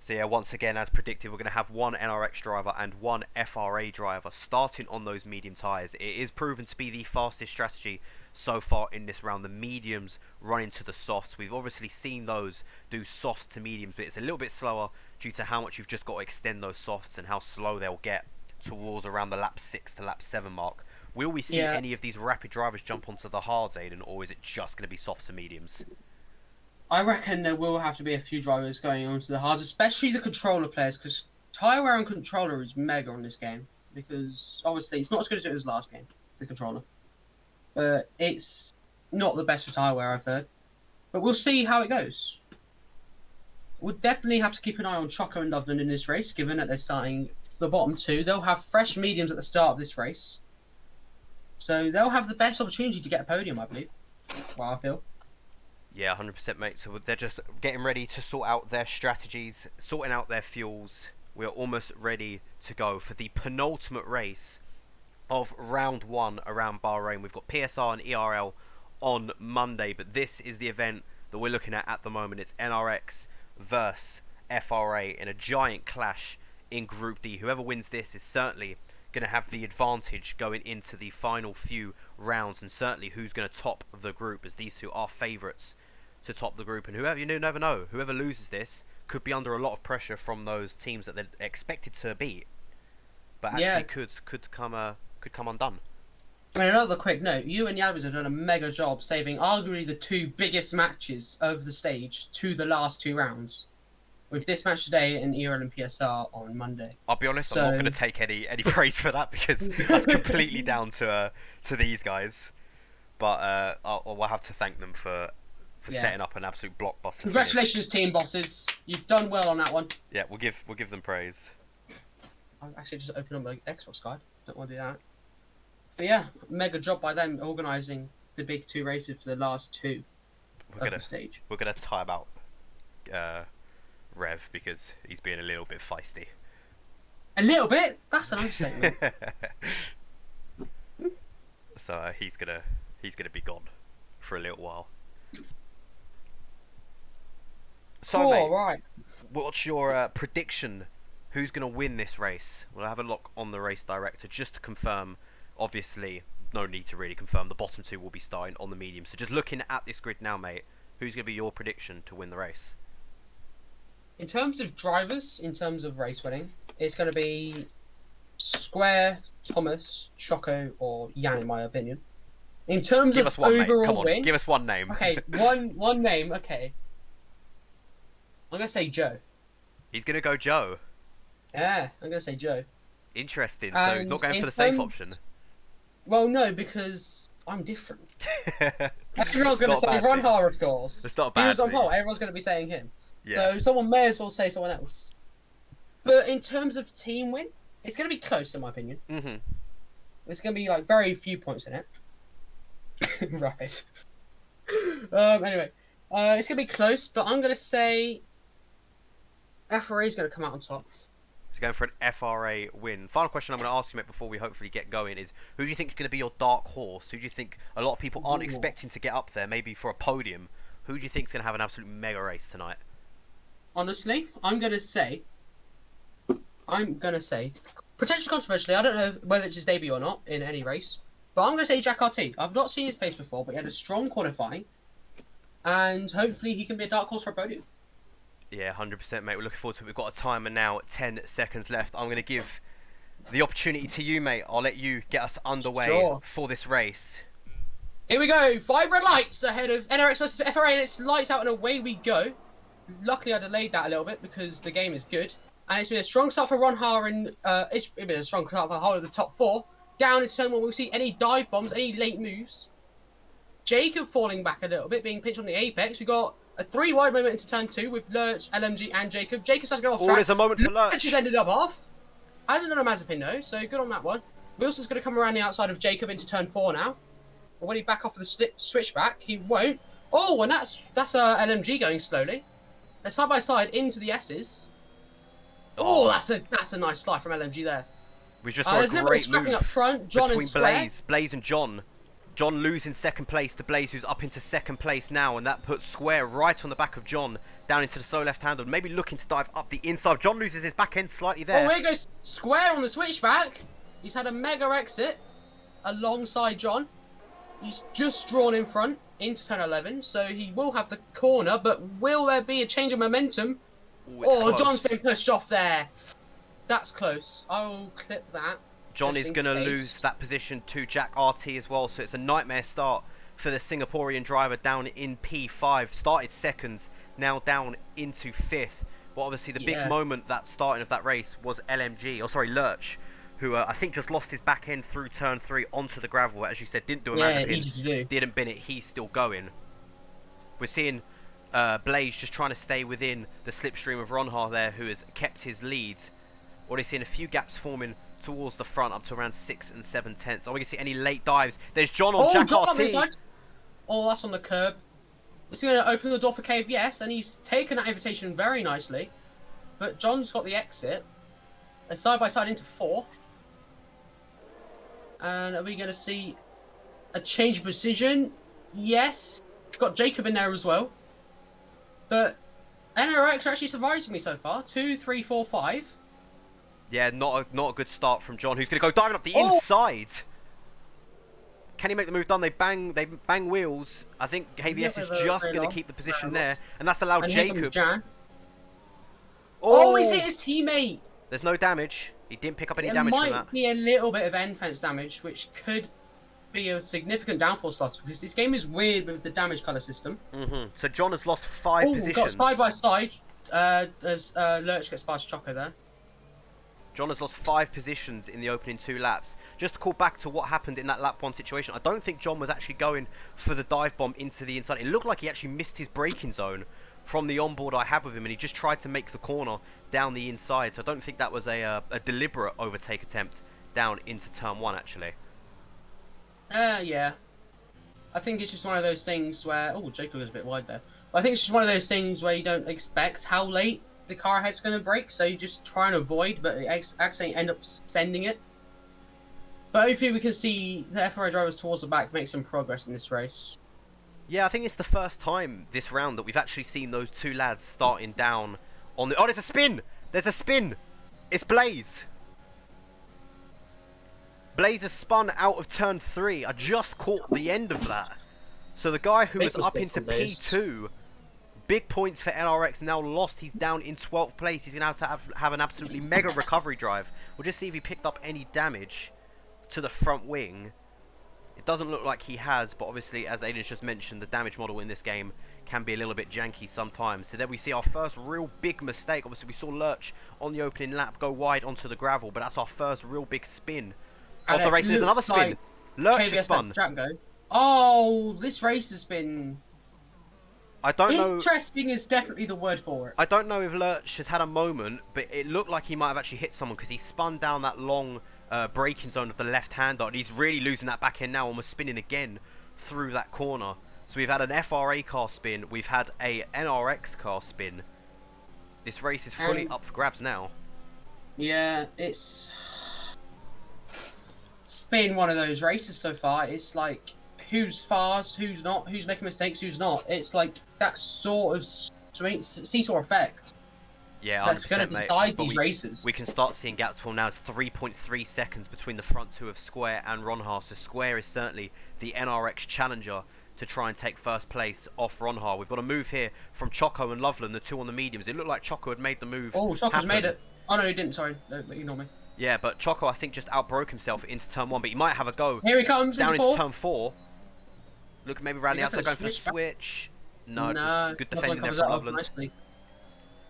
So yeah, once again, as predicted, we're going to have 1 NRX driver and 1 FRA driver starting on those medium tyres. It is proven to be the fastest strategy so far in this round. The mediums run into the softs. We've obviously seen those do softs to mediums, but it's a little bit slower due to how much you've just got to extend those softs and how slow they'll get towards around the lap 6 to lap 7 mark. Will we see any of these rapid drivers jump onto the hards, Aiden, or is it just going to be softs and mediums? I reckon there will have to be a few drivers going onto the hards, especially the controller players, because tyre wear and controller is mega on this game. Because obviously it's not as good as it was last game, the controller. But it's not the best for tyre wear, I've heard. But we'll see how it goes. We'll definitely have to keep an eye on Choco and Loveland in this race, given that they're starting the bottom 2. They'll have fresh mediums at the start of this race. So they'll have the best opportunity to get a podium, I believe. Well, I feel. Yeah, 100%, mate. So they're just getting ready to sort out their strategies, sorting out their fuels. We are almost ready to go for the penultimate race of round 1 around Bahrain. We've got PSR and ERL on Monday, but this is the event that we're looking at the moment. It's NRX versus FRA in a giant clash in Group D. Whoever wins this is certainly going to have the advantage going into the final few rounds, and certainly who's going to top the group, as these two are favourites to top the group. And whoever, you never know, whoever loses this could be under a lot of pressure from those teams that they're expected to beat, but actually could come undone. I mean, another quick note, you and Yabbies have done a mega job saving arguably the two biggest matches of the stage to the last 2 rounds, with this match today and ERL and PSR on Monday. I'll be honest, I'm not going to take any praise for that, because that's completely down to these guys. But we'll have to thank them for setting up an absolute blockbuster. Congratulations, team bosses. You've done well on that one. Yeah, we'll give them praise. I've actually just opened up my Xbox card. Don't want to do that. But yeah, mega job by them organising the big 2 races for the last 2 of the stage. We're gonna time out Rev, because he's being a little bit feisty. A little bit? That's an understatement. So he's gonna be gone for a little while. So cool, mate, right. what's your prediction? Who's gonna win this race? We'll have a look on the race director just to confirm. Obviously, no need to really confirm. The bottom 2 will be starting on the medium. So just looking at this grid now, mate, who's going to be your prediction to win the race? In terms of drivers, in terms of race winning, it's going to be Square, Thomas, Choco, or Jan, in my opinion. In terms Give of us one, overall mate. Come on, win, give us one name. Okay, one name. Okay, I'm gonna say Joe. He's gonna go Joe. Yeah, I'm gonna say Joe. Interesting. So he's not going for the safe option. Well, no, because I'm different. Everyone's going to say Ron Har, of course. It's not a bad He was on thing. pole. Everyone's going to be saying him. Yeah. So someone may as well say someone else. But in terms of team win, it's going to be close, in my opinion. Mm-hmm. There's going to be like very few points in it. Right. Anyway, it's going to be close, but I'm going to say FRA is going to come out on top. So going for an FRA win. Final question I'm going to ask you, mate, before we hopefully get going is, who do you think is going to be your dark horse? Who do you think a lot of people aren't expecting to get up there, maybe for a podium? Who do you think is going to have an absolute mega race tonight? Honestly, I'm going to say, potentially controversially, I don't know whether it's his debut or not in any race, but I'm going to say Jack RT. I've not seen his pace before, but he had a strong qualifying, and hopefully he can be a dark horse for a podium. Yeah, 100%, mate. We're looking forward to it. We've got a timer now, 10 seconds left. I'm going to give the opportunity to you, mate. I'll let you get us underway for this race. Here we go. 5 red lights ahead of NRX versus FRA, and it's lights out and away we go. Luckily, I delayed that a little bit because the game is good. And it's been a strong start for Ron Har, and it's been a strong start for the whole of the top 4. Down into turn 1, we'll see any dive bombs, any late moves. Jacob falling back a little bit, being pinched on the apex. We got a 3 wide moment into turn 2 with Lurch, LMG, and Jacob. Jacob starts to go off track. There's a moment for Lurch. Lurch has ended up off. Hasn't done a Mazepin though, so good on that one. Wilson's going to come around the outside of Jacob into turn 4 now. But when he back off of the switchback, he won't. Oh, and that's LMG going slowly. They're side by side into the S's. Oh, that's a nice slide from LMG there. We just saw a great move up front. John between and Square. Blaze and John. John losing second place to Blaze, who's up into second place now, and that puts Square right on the back of John, down into the solo left-handed, maybe looking to dive up the inside. John loses his back end slightly there. Oh, here goes Square on the switchback. He's had a mega exit alongside John. He's just drawn in front into turn 11, so he will have the corner, but will there be a change of momentum? Ooh, John's been pushed off there. That's close. I'll clip that. John is going to lose that position to Jack RT as well, so it's a nightmare start for the Singaporean driver down in P5. Started second, now down into 5th. But obviously the big moment, that starting of that race, was Lurch, who I think just lost his back end through turn 3 onto the gravel. As you said, didn't do a Mazepin, easy to do. Didn't bin it, he's still going. We're seeing Blaze just trying to stay within the slipstream of Ron Har there, who has kept his lead. Already seeing a few gaps forming towards the front, up to around 6 and 7 tenths. Are we going to see any late dives? There's John on Jack RT. Oh, that's on the curb. Is he going to open the door for Cave? Yes, and he's taken that invitation very nicely. But John's got the exit. They're side by side into 4. And are we going to see a change of position? Yes. We've got Jacob in there as well. But NRX are actually surviving me so far. 2, 3, 4, 5. Yeah, not a good start from John, who's going to go diving up the Oh! inside. Can he make the move done? They bang wheels. I think Yeah, KVS is with a just very going to long- keep the position very there, lost. and that's allowed And here comes Jacob. Jan. Oh, Oh, he's hit his teammate. there's no damage. He didn't pick up any There damage from might that. be a little bit of end fence damage, which could be a significant downforce loss because this game is weird with the damage color system. So John has lost 5 Oh, positions. got side by side. As Lurch gets past Choco there. John has lost 5 positions in the opening 2 laps. Just to call back to what happened in that lap 1 situation, I don't think John was actually going for the dive bomb into the inside. It looked like he actually missed his braking zone from the onboard I had with him, and he just tried to make the corner down the inside. So I don't think that was a deliberate overtake attempt down into turn 1 actually. Yeah. I think it's just one of those things where... Oh, Jacob was a bit wide there. I think it's just one of those things where you don't expect how late the car head's going to brake, so you just try and avoid, but actually end up sending it. But hopefully we can see the FRA drivers towards the back make some progress in this race. Yeah, I think it's the first time this round that we've actually seen those 2 lads starting down on the... Oh, there's a spin! There's a spin! It's Blaze! Blaze has spun out of turn 3. I just caught the end of that. So the guy who Big was up mistake into from Blaze. P2, big points for NRX, now lost. He's down in 12th place. He's going to have an absolutely mega recovery drive. We'll just see if he picked up any damage to the front wing. It doesn't look like he has, but obviously, as Aiden's just mentioned, the damage model in this game can be a little bit janky sometimes. So then we see our first real big mistake. Obviously, we saw Lurch on the opening lap go wide onto the gravel, but that's our first real big spin of the race. And there's another spin. Lurch has spun. Oh, this race has been... I don't know. Interesting is definitely the word for it. I don't know if Lurch has had a moment, but it looked like he might have actually hit someone because he spun down that long braking zone of the left-hander, and he's really losing that back end now, almost spinning again through that corner. So we've had an FRA car spin, we've had a NRX car spin. This race is fully up for grabs now. Yeah, it's been one of those races so far. It's like, who's fast, who's not, who's making mistakes, who's not. It's like that sort of seesaw effect. Yeah, 100%, that's going to decide these races. We can start seeing gaps form now. It's 3.3 seconds between the front 2 of Square and Ronhar. So Square is certainly the NRX challenger to try and take first place off Ronhar. We've got a move here from Choco and Loveland, the 2 on the mediums. It looked like Choco had made the move. Oh, Choco's made it. Oh no, he didn't. Sorry, ignore me. Yeah, but Choco, I think, just outbroke himself into turn 1, but he might have a go. Here he comes down into turn 4. Look, maybe around the outside, going for a switch. No, just good defending there from Loveland.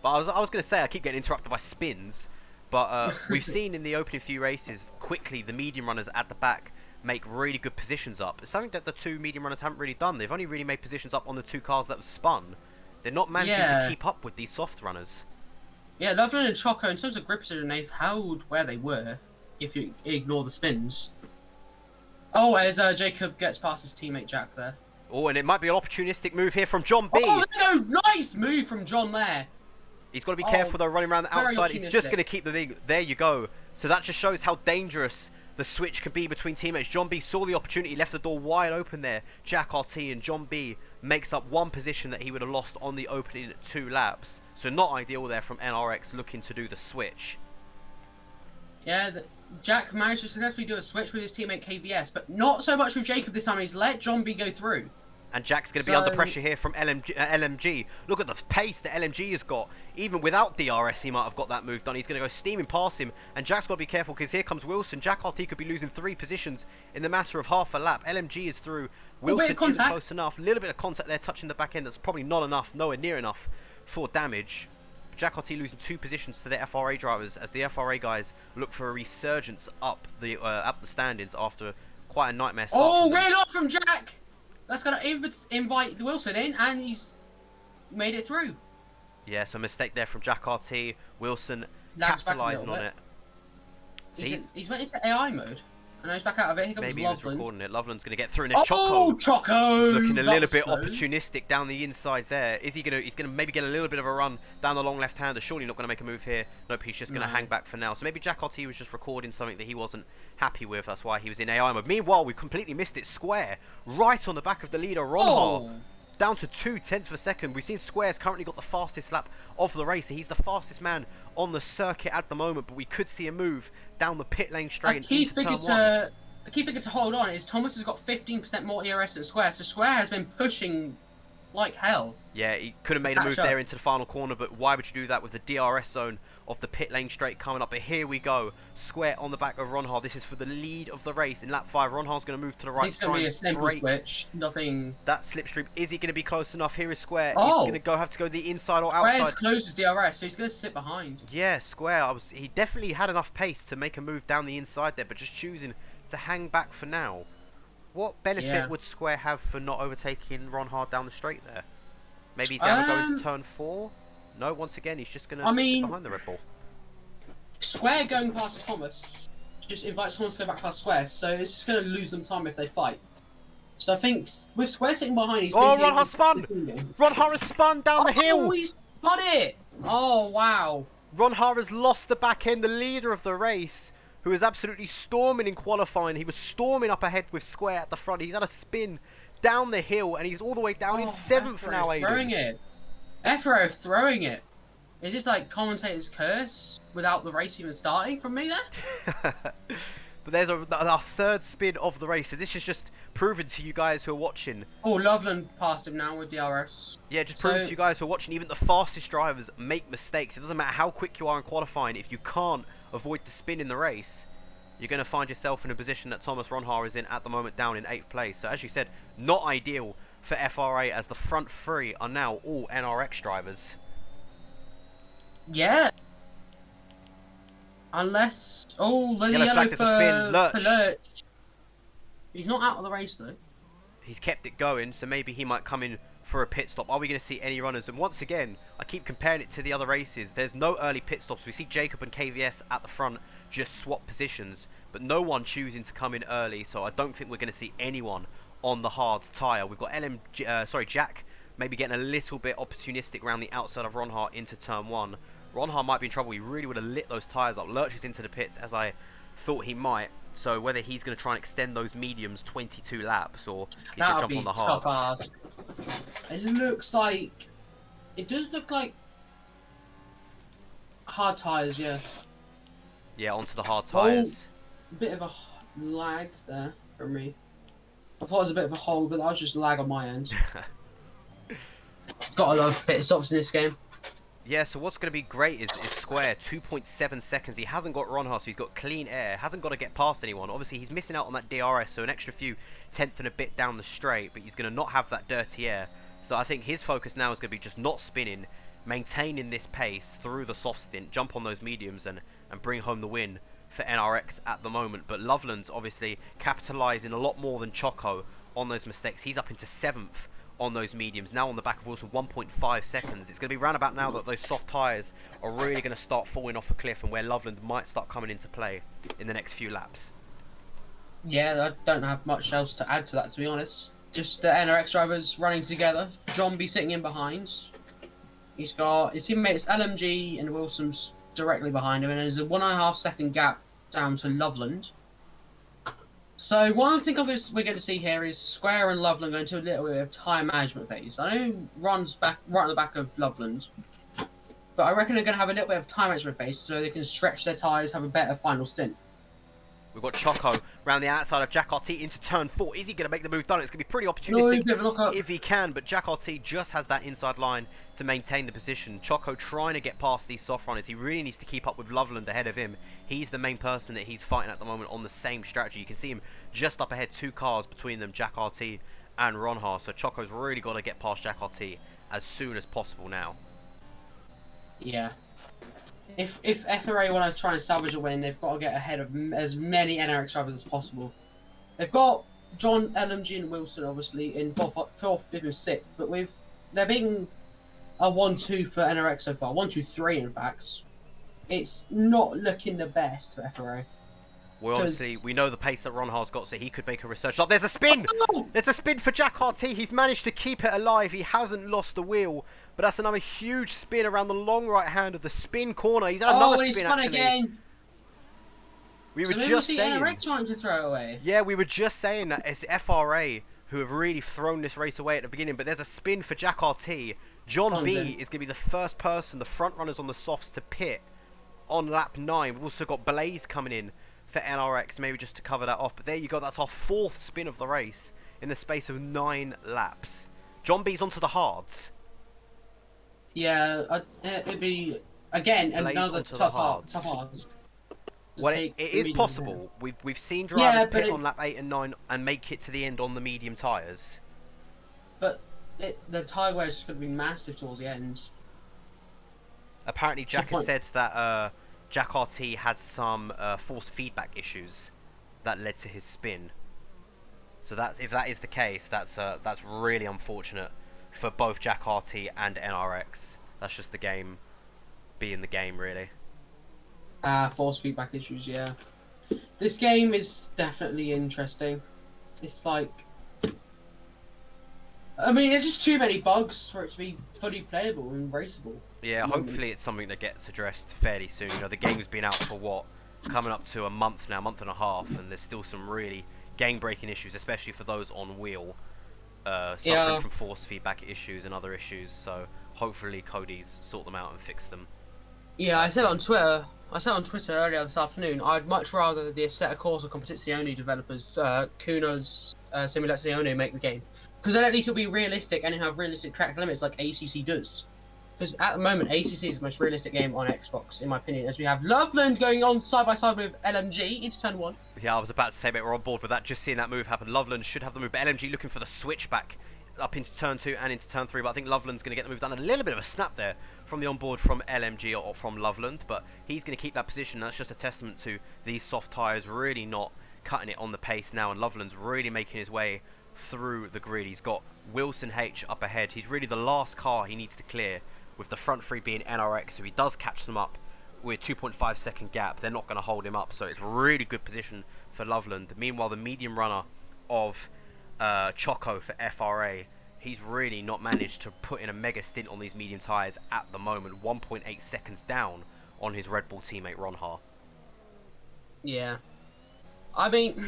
But I was going to say, I keep getting interrupted by spins. But we've seen in the opening few races, quickly, the medium runners at the back make really good positions up. It's something that the 2 medium runners haven't really done. They've only really made positions up on the 2 cars that were spun. They're not managing to keep up with these soft runners. Yeah, Loveland and Choco, in terms of grip position, they've held where they were, if you ignore the spins. Oh, as Jacob gets past his teammate Jack there. Oh, and it might be an opportunistic move here from John B. Oh, no, nice move from John there. He's got to be careful though, running around the outside. He's just going to keep the thing. There you go. So that just shows how dangerous the switch can be between teammates. John B saw the opportunity, left the door wide open there. Jack RT and John B makes up 1 position that he would have lost on the opening 2 laps. So not ideal there from NRX looking to do the switch. Yeah, Jack managed to successfully do a switch with his teammate KVS, but not so much with Jacob this time. He's let John B go through. And Jack's going to be under pressure here from LMG. Look at the pace that LMG has got. Even without DRS, he might have got that move done. He's going to go steaming past him. And Jack's got to be careful because here comes Wilson. Jack RT could be losing 3 positions in the matter of half a lap. LMG is through. Wilson isn't close enough. A little bit of contact there touching the back end. That's probably not enough, nowhere near enough for damage. Jack RT losing 2 positions to the FRA drivers as the FRA guys look for a resurgence up the standings after quite a nightmare start. Oh, rail off from Jack! That's going to invite Wilson in, and he's made it through. Yeah, so a mistake there from Jack RT. Wilson capitalising on it. So he's went into AI mode. And now he's back out of it. Here comes maybe Loveland. he was recording it. Loveland's going to get through, and there's Choco. Oh, Choco! He's looking a little bit opportunistic down the inside there. Is he going to? He's going to maybe get a little bit of a run down the long left-hander. Surely not going to make a move here. Nope, he's just going to hang back for now. So maybe Jack RT was just recording something that he wasn't happy with. That's why he was in AI mode. Meanwhile, we completely missed it. Square right on the back of the leader, Ronhar. down to 2/10 of a second. We've seen Square's currently got the fastest lap of the race. He's the fastest man on the circuit at the moment, but we could see a move down the pit lane straight and into turn 1. The key figure to hold on is Thomas has got 15% more ERS than Square, so Square has been pushing like hell. Yeah, he could have made a move there into the final corner, but why would you do that with the DRS zone of the pit lane straight coming up? But here we go. Square on the back of Ronhar. This is for the lead of the race. In lap 5, Ronhar's going to move to the right. It's going to be a simple switch. Nothing. That slipstream. Is he going to be close enough? Here is Square. Oh. He's going to have to go the inside or outside. Square's close as DRS, so he's going to sit behind. Yeah, Square. He definitely had enough pace to make a move down the inside there, but just choosing to hang back for now. What benefit would Square have for not overtaking Ronhar down the straight there? Maybe he's going to go into turn 4? No, once again, he's just going to sit behind the Red Bull. Square going past Thomas just invites Thomas to go back past Square, so it's just going to lose them time if they fight. So I think with Square sitting behind, he's thinking... Ronhar spun! Ronhar has spun down the hill! Oh, he spun it! Oh, wow. Ronhar has lost the back end, the leader of the race, who is absolutely storming in qualifying. He was storming up ahead with Square at the front. He's had a spin down the hill, and he's all the way down in 7th now, Aiden. Throwing it. FRA throwing it. Is this like commentator's curse without the race even starting from me there? But there's our 3rd spin of the race, so this is just proven to you guys who are watching. Oh, Loveland passed him now with DRS. Yeah, just proven to you guys who are watching, even the fastest drivers make mistakes. It doesn't matter how quick you are in qualifying, if you can't avoid the spin in the race, you're going to find yourself in a position that Thomas Ronhar is in at the moment, down in 8th place. So as you said, not ideal for FRA, as the front 3 are now all NRX drivers. Yeah. Unless... Oh, the yellow flag, there's a spin. Lurch. For Lurch. He's not out of the race, though. He's kept it going, so maybe he might come in for a pit stop. Are we going to see any runners? And once again, I keep comparing it to the other races. There's no early pit stops. We see Jacob and KVS at the front just swap positions, but no one choosing to come in early, so I don't think we're going to see anyone on the hard tyre. We've got Jack maybe getting a little bit opportunistic around the outside of Ronhar into turn 1. Ronhar might be in trouble. He really would have lit those tyres up. Lurch is into the pits, as I thought he might. So whether he's going to try and extend those mediums 22 laps, or he's going to jump on the hards. It looks like... It does look like... hard tyres, yeah. Yeah, onto the hard tyres. Oh, bit of a lag there for me. I thought it was a bit of a hold, but that was just lag on my end. Gotta love pit stops in this game. Yeah, so what's going to be great is Square, 2.7 seconds. He hasn't got Ronhar, so he's got clean air. Hasn't got to get past anyone. Obviously, he's missing out on that DRS, so an extra few tenth and a bit down the straight, but he's going to not have that dirty air. So I think his focus now is going to be just not spinning, maintaining this pace through the soft stint, jump on those mediums, and bring home the win for NRX at the moment. But Loveland's obviously capitalising a lot more than Choco on those mistakes. He's up into 7th on those mediums, now on the back of Wilson, 1.5 seconds. It's going to be round about now that those soft tyres are really going to start falling off a cliff, and where Loveland might start coming into play in the next few laps. Yeah, I don't have much else to add to that, to be honest. Just the NRX drivers running together. John B sitting in behind. He's got his teammates LMG and Wilson's directly behind him, and there's a 1.5 second gap down to Loveland. So what I think of is we're going to see here is Square and Loveland going to a little bit of tyre management phase. I know Ron's back right at the back of Loveland, but I reckon they're going to have a little bit of tyre management phase so they can stretch their tyres, have a better final stint. We've got Choco round the outside of Jack RT into turn 4. Is he going to make the move done? It's going to be pretty opportunistic if he can, but Jack RT just has that inside line to maintain the position. Choco trying to get past these soft runners. He really needs to keep up with Loveland ahead of him. He's the main person that he's fighting at the moment on the same strategy. You can see him just up ahead, 2 cars between them, Jack RT and Ronhar. So Choco's really got to get past Jack RT as soon as possible now. Yeah. If FRA want to try and salvage a win, they've got to get ahead of as many NRX drivers as possible. They've got John, LMG and Wilson obviously in 4th, 5th, and 6th, but they're being a 1-2 for NRX so far. 1-2-3 in fact. It's not looking the best for FRA. Well, obviously, we know the pace that Ronhar's got, so he could make a research. Oh, there's a spin! Oh! There's a spin for Jack RT. He's managed to keep it alive. He hasn't lost the wheel. But that's another huge spin around the long right hand of the spin corner. He's had another spin, actually. Again. We were just saying... NRX trying to throw away. Yeah, we were just saying that it's FRA who have really thrown this race away at the beginning. But there's a spin for Jack RT. John B is going to be the first person, the front runners on the softs, to pit on lap 9. We've also got Blaze coming in for NRX, maybe just to cover that off. But there you go, that's our 4th spin of the race in the space of 9 laps. John B's onto the hards. Yeah, it'd be, again, Blaze another onto the tough hards. hards. Well, it is possible. We've seen drivers pit on lap 8 and 9 and make it to the end on the medium tyres. But the tyre wear is going to be massive towards the end. Apparently, Jack has said that Jack RT had some force feedback issues that led to his spin. So that, if that is the case, that's really unfortunate for both Jack RT and NRX. That's just the game being the game, really. Force feedback issues, yeah. This game is definitely interesting. It's like, I mean, there's just too many bugs for it to be fully playable and raceable. Yeah, hopefully it's something that gets addressed fairly soon. You know, the game's been out for what, coming up to a month now, month and a half, and there's still some really game-breaking issues, especially for those on wheel, suffering from force feedback issues and other issues. So hopefully Cody's sort them out and fix them. Yeah, I said on Twitter earlier this afternoon, I'd much rather the Assetto Corsa Competizione developers, Kuno's Simulazione, make the game. Because then at least it'll be realistic and it'll have realistic track limits like ACC does. Because at the moment, ACC is the most realistic game on Xbox, in my opinion, as we have Loveland going on side by side with LMG into turn 1. Yeah, I was about to say, mate, we're on board with that. Just seeing that move happen. Loveland should have the move, but LMG looking for the switchback up into turn 2 and into turn 3. But I think Loveland's going to get the move done. A little bit of a snap there from the onboard from LMG or from Loveland, but he's going to keep that position. That's just a testament to these soft tyres really not cutting it on the pace now, and Loveland's really making his way through the grid. He's got Wilson H up ahead. He's really the last car he needs to clear, with the front 3 being NRX. So he does catch them up with 2.5 second gap. They're not going to hold him up, so it's really good position for Loveland. Meanwhile, the medium runner of Choco for FRA, he's really not managed to put in a mega stint on these medium tyres at the moment. 1.8 seconds down on his Red Bull teammate Ronha. Yeah. I mean,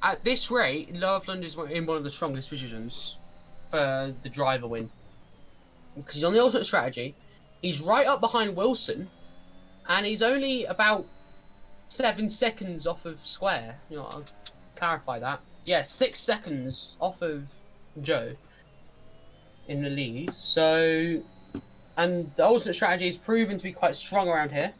at this rate, Loveland is in one of the strongest positions for the driver win. Because he's on the ultimate strategy, he's right up behind Wilson, and he's only about 7 seconds off of Square. You know, I'll clarify that. Yeah, 6 seconds off of Joe in the lead. So, and the ultimate strategy is proven to be quite strong around here.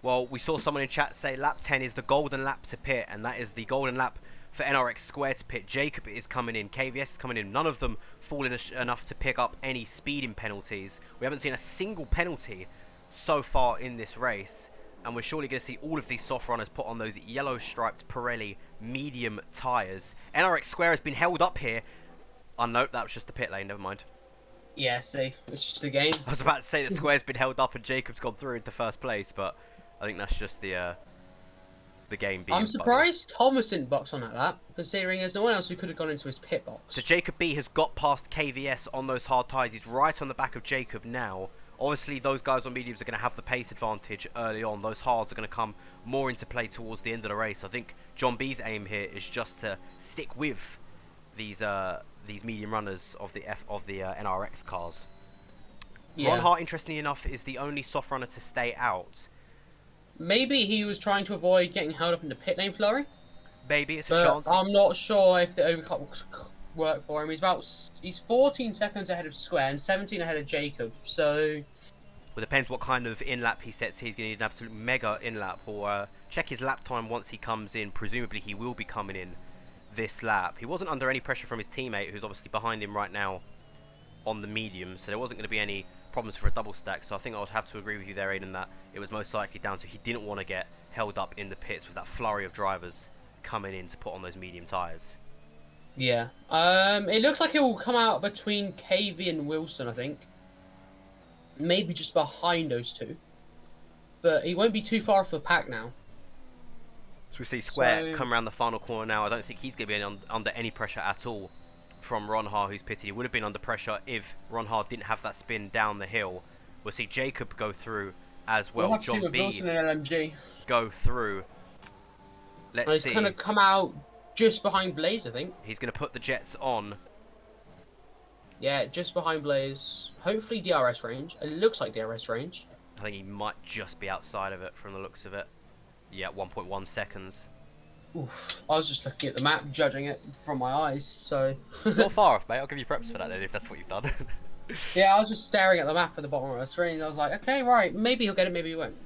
Well, we saw someone in chat say lap 10 is the golden lap to pit, and that is the golden lap for NRX Square to pit. Jacob is coming in, KVS is coming in, none of them falling enough to pick up any speeding penalties. We haven't seen a single penalty so far in this race, and we're surely going to see all of these soft runners put on those yellow striped Pirelli medium tyres. NRX Square has been held up here. Oh no, that was just the pit lane, never mind. Yeah, see, it's just a game. I was about to say that Square's been held up and Jacob's gone through into first place, but I think that's just the game being I'm surprised Thomas didn't box on that lap, considering there's no one else who could have gone into his pit box. So Jacob B has got past KVS on those hard tyres. He's right on the back of Jacob now. Obviously, those guys on mediums are going to have the pace advantage early on. Those hards are going to come more into play towards the end of the race. I think John B's aim here is just to stick with these medium runners of the NRX cars. Yeah. Ron Hart, interestingly enough, is the only soft runner to stay out. Maybe he was trying to avoid getting held up in the pit lane flurry. Maybe it's a But chance. I'm not sure if the overcut will work for him. He's 14 seconds ahead of Square and 17 ahead of Jacob. So, Well, depends what kind of in-lap he sets. He's going to need an absolute mega in-lap, or check his lap time once he comes in. Presumably he will be coming in this lap. He wasn't under any pressure from his teammate, who's obviously behind him right now on the medium, so there wasn't going to be any problems for a double stack. So I think I would have to agree with you there, Aiden, that it was most likely down to he didn't want to get held up in the pits with that flurry of drivers coming in to put on those medium tyres. yeah. It looks like it will come out between KV and Wilson, I think. Maybe just behind those two. But he won't be too far off the pack now. So we see Square come around the final corner now. I don't think he's going to be under any pressure at all from Ronha, who's pitted. He would have been under pressure if Ronha didn't have that spin down the hill. We'll see Jacob go through as well. We'll have to see John with B Wilson and LMG. go through. Let's He's see. kind of come out just behind Blaze, I think. He's going to put the jets on. Yeah, just behind Blaze. Hopefully DRS range. It looks like DRS range. I think he might just be outside of it from the looks of it. Yeah, 1.1 seconds. Oof. I was just looking at the map, judging it from my eyes, so... Not far off, mate. I'll give you props for that then, if that's what you've done. Yeah, I was just staring at the map at the bottom of the screen. I was like, okay, right, maybe he'll get it, maybe he won't.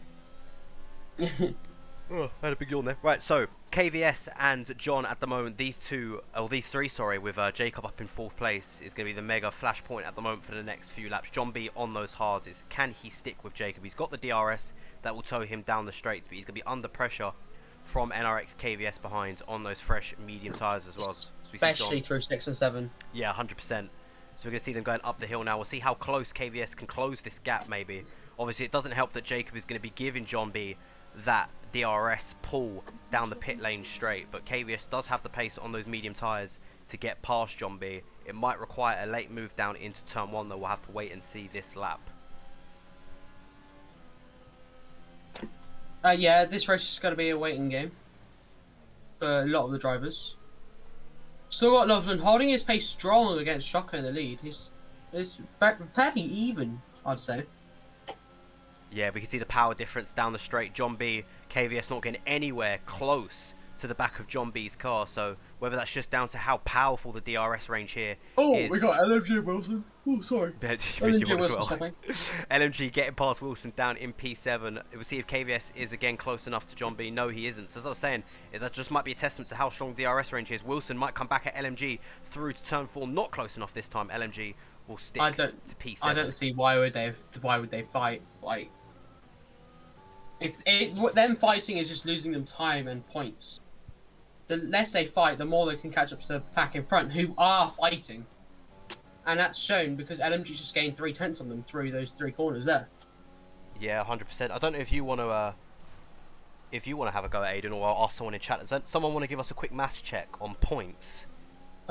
Oh, I had a big yawn there. Right, so KVS and John at the moment, these three, sorry, with Jacob up in 4th place, is going to be the mega flashpoint at the moment for the next few laps. John B on those hards is, can he stick with Jacob? He's got the DRS that will tow him down the straights, but he's going to be under pressure from NRX KVS behind on those fresh medium tyres as well. So Especially through 6 and 7. Yeah, 100%. So we're going to see them going up the hill now. We'll see how close KVS can close this gap maybe. Obviously it doesn't help that Jacob is going to be giving John B that DRS pull down the pit lane straight, but KVS does have the pace on those medium tyres to get past John B. It might require a late move down into turn 1 though. We'll have to wait and see this lap. Yeah, this race is going to be a waiting game for a lot of the drivers. Still got Loveland holding his pace strong against Shocko in the lead. He's fairly even, I'd say. Yeah, we can see the power difference down the straight. John B, KVS not getting anywhere close to the back of John B's car, so whether that's just down to how powerful the DRS range here is... we got LMG Wilson. Oh, sorry. LMG Wilson LMG getting past Wilson down in P7. We'll see if KVS is again close enough to John B. No, he isn't. So as I was saying, that just might be a testament to how strong the DRS range is. Wilson might come back at LMG through to turn 4. Not close enough this time. LMG will stick to P7. I don't see why would they fight, like... them fighting is just losing them time and points. The less they fight, the more they can catch up to the pack in front, who are fighting. And that's shown because LMG just gained 3/10 on them through those 3 corners there. Yeah, 100%. I don't know if you want to have a go at Aiden, or I'll ask someone in chat. Does someone want to give us a quick maths check on points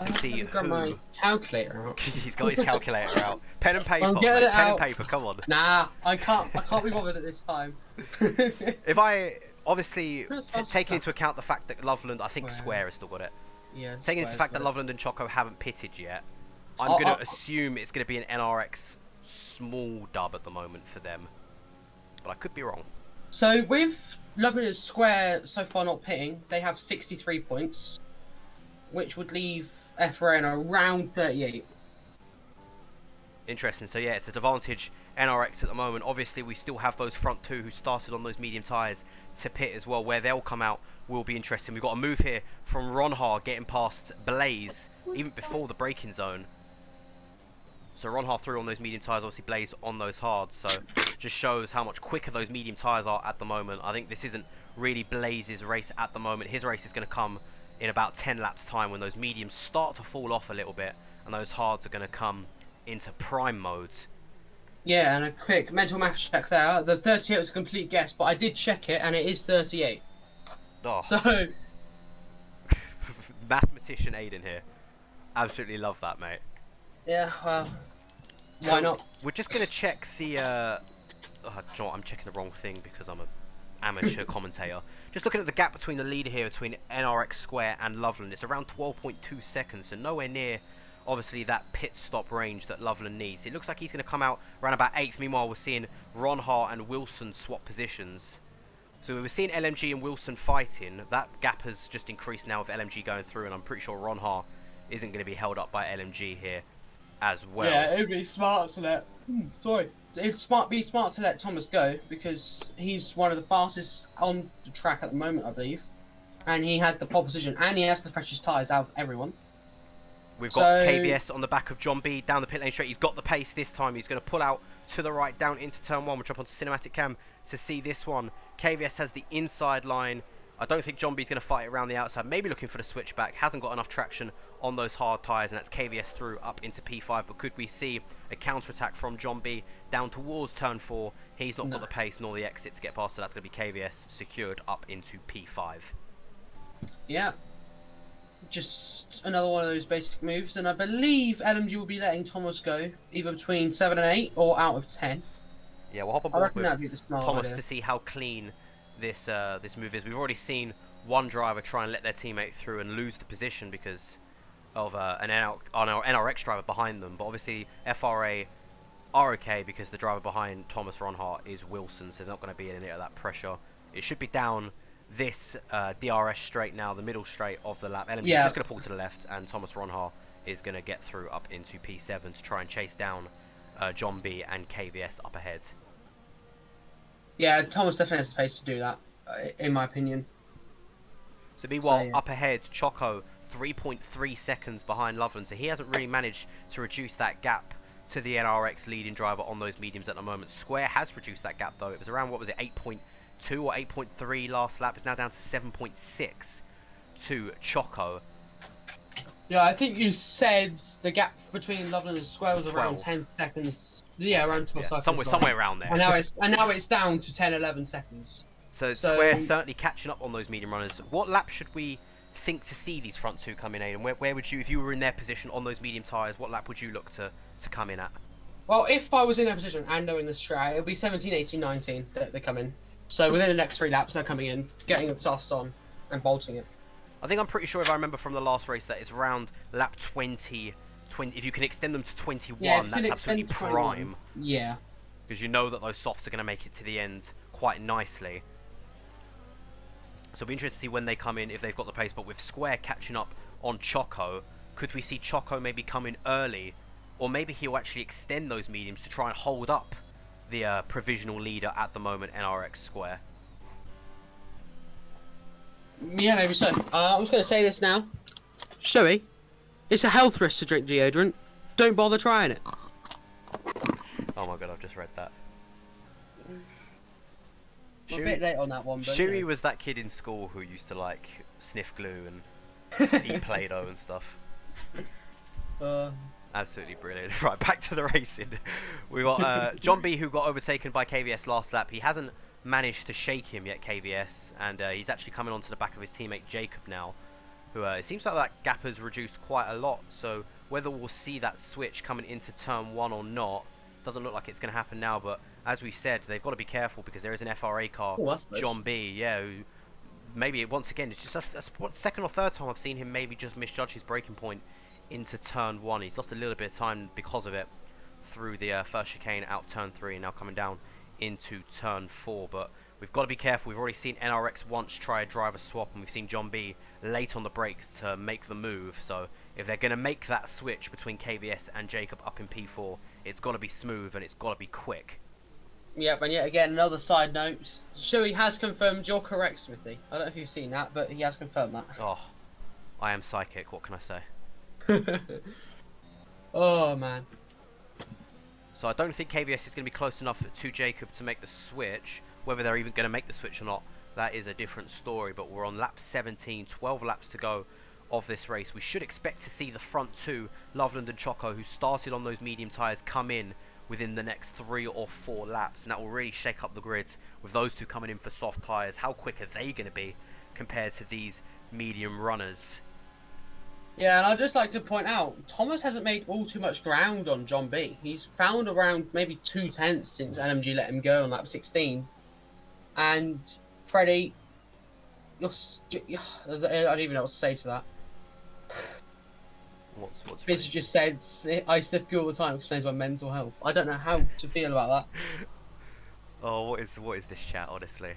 to see I've got my calculator out. He's got his calculator out. Pen and paper. I'm getting it pen out. and paper. Come on. Nah, I can't be bothered at this time. If I obviously That's taking into account the fact that Loveland, I think Well, Square has still got it. Yeah. Taking into the fact that Loveland and Choco haven't pitted yet, I'm going to assume it's going to be an NRX small dub at the moment for them. But I could be wrong. So with Loveland and Square so far not pitting, they have 63 points, which would leave FRA around 38. Interesting. So yeah, it's an advantage NRX at the moment. Obviously, we still have those front 2 who started on those medium tyres to pit as well. Where they'll come out will be interesting. We've got a move here from Ronhar getting past Blaze even before the braking zone. So Ronhar through on those medium tyres, obviously Blaze on those hards. So just shows how much quicker those medium tyres are at the moment. I think this isn't really Blaze's race at the moment. His race is going to come in about 10 laps time when those mediums start to fall off a little bit and those hards are going to come into prime modes. Yeah, and a quick mental math check there. The 38 was a complete guess, but I did check it, and it is 38. Oh. So... Mathematician Aiden here. Absolutely love that, mate. Yeah, well... Why not? We're just going to check the... do you know what? I'm checking the wrong thing because I'm an amateur commentator. Just looking at the gap between the leader here, between NRX Square and Loveland. It's around 12.2 seconds, so nowhere near... obviously that pit stop range that Loveland needs. It looks like he's going to come out around about 8th. Meanwhile, we're seeing Ronhar and Wilson swap positions. So we were seeing LMG and Wilson fighting. That gap has just increased now with LMG going through, and I'm pretty sure Ronhar isn't going to be held up by LMG here as well. Yeah, it'd be smart to let... It'd be smart to let Thomas go, because he's one of the fastest on the track at the moment, I believe. And he had the pole position, and he has the freshest tyres out of everyone. We've got KVS on the back of John B down the pit lane straight. He's got the pace this time. He's going to pull out to the right down into turn 1. We'll jump onto cinematic cam to see this one. KVS has the inside line. I don't think John B's going to fight it around the outside. Maybe looking for the switchback. Hasn't got enough traction on those hard tyres, and that's KVS through up into P5. But could we see a counter-attack from John B down towards turn 4? He's not got the pace nor the exit to get past, so that's going to be KVS secured up into P5. Yeah. Just another one of those basic moves, and I believe LMG will be letting Thomas go, either between 7 and 8 or out of 10. Yeah, we'll hop on I board reckon that'd be with the smart Thomas idea. to see how clean this this move is. We've already seen one driver try and let their teammate through and lose the position because of an NRX driver behind them. But obviously FRA are okay because the driver behind Thomas Ronhart is Wilson, so they're not going to be in any of that pressure. It should be down this DRS straight now, the middle straight of the lap. LMG is just going to pull to the left, and Thomas Ronhart is going to get through up into P7 to try and chase down John B and KVS up ahead. Yeah, Thomas definitely has the pace to do that, in my opinion. So meanwhile, up ahead, Choco 3.3 seconds behind Loveland, so he hasn't really managed to reduce that gap to the NRX leading driver on those mediums at the moment. Square has reduced that gap though. It was around, what was it, 8.2 or 8.3 last lap. It's now down to 7.6 to Choco. Yeah, I think you said the gap between Loveland and Square was around 12. 10 seconds. Yeah, around 12 seconds. Somewhere around there. And now it's down to 10, 11 seconds. So Square certainly catching up on those medium runners. What lap should we think to see these front two come in, Aidan? Where would you, if you were in their position on those medium tyres, what lap would you look to come in at? Well, if I was in their position and knowing the strat, it would be 17, 18, 19 that they come in. So within the next 3 laps, they're coming in, getting the softs on, and bolting it. I think I'm pretty sure, if I remember from the last race, that it's around lap 20. If you can extend them to 21, that's absolutely prime. Yeah. Because you know that those softs are going to make it to the end quite nicely. So it'll be interesting to see when they come in, if they've got the pace. But with Square catching up on Choco, could we see Choco maybe come in early? Or maybe he'll actually extend those mediums to try and hold up the provisional leader at the moment, NRX Square. Yeah, maybe so. I was going to say this now. Shuey, it's a health risk to drink deodorant. Don't bother trying it. Oh my god, I've just read that. I'm a bit late on that one, but... Shuey was that kid in school who used to, like, sniff glue and eat Play-Doh and stuff. Absolutely brilliant. Right, back to the racing. We got John B, who got overtaken by KVS last lap. He hasn't managed to shake him yet, KVS, and he's actually coming onto the back of his teammate Jacob now, who it seems like that gap has reduced quite a lot. So whether we'll see that switch coming into turn 1 or not doesn't look like it's going to happen now. But as we said, they've got to be careful because there is an FRA car, John B, who maybe once again, it's just a second or third time I've seen him maybe just misjudge his braking point into turn 1. He's lost a little bit of time because of it through the first chicane out turn 3 and now coming down into turn 4. But we've got to be careful. We've already seen NRX once try a driver swap, and we've seen John B late on the brakes to make the move. So if they're going to make that switch between KVS and Jacob up in P4, it's got to be smooth and it's got to be quick. Yep, and yet again, another side note, Shuey has confirmed you're correct, Smithy. I don't know if you've seen that, but he has confirmed that. Oh, I am psychic, what can I say? Oh, man. So I don't think KVS is going to be close enough to Jacob to make the switch. Whether they're even going to make the switch or not, that is a different story. But we're on lap 17, 12 laps to go of this race. We should expect to see the front two, Loveland and Choco, who started on those medium tyres, come in within the next 3 or 4 laps. And that will really shake up the grids with those two coming in for soft tyres. How quick are they going to be compared to these medium runners? Yeah, and I'd just like to point out, Thomas hasn't made all too much ground on John B. He's found around maybe 2/10 since LMG let him go on lap 16. And Freddie, I don't even know what to say to that. What's Biz just said, I sniff you all the time, explains my mental health. I don't know how to feel about that. Oh, what is this chat, honestly?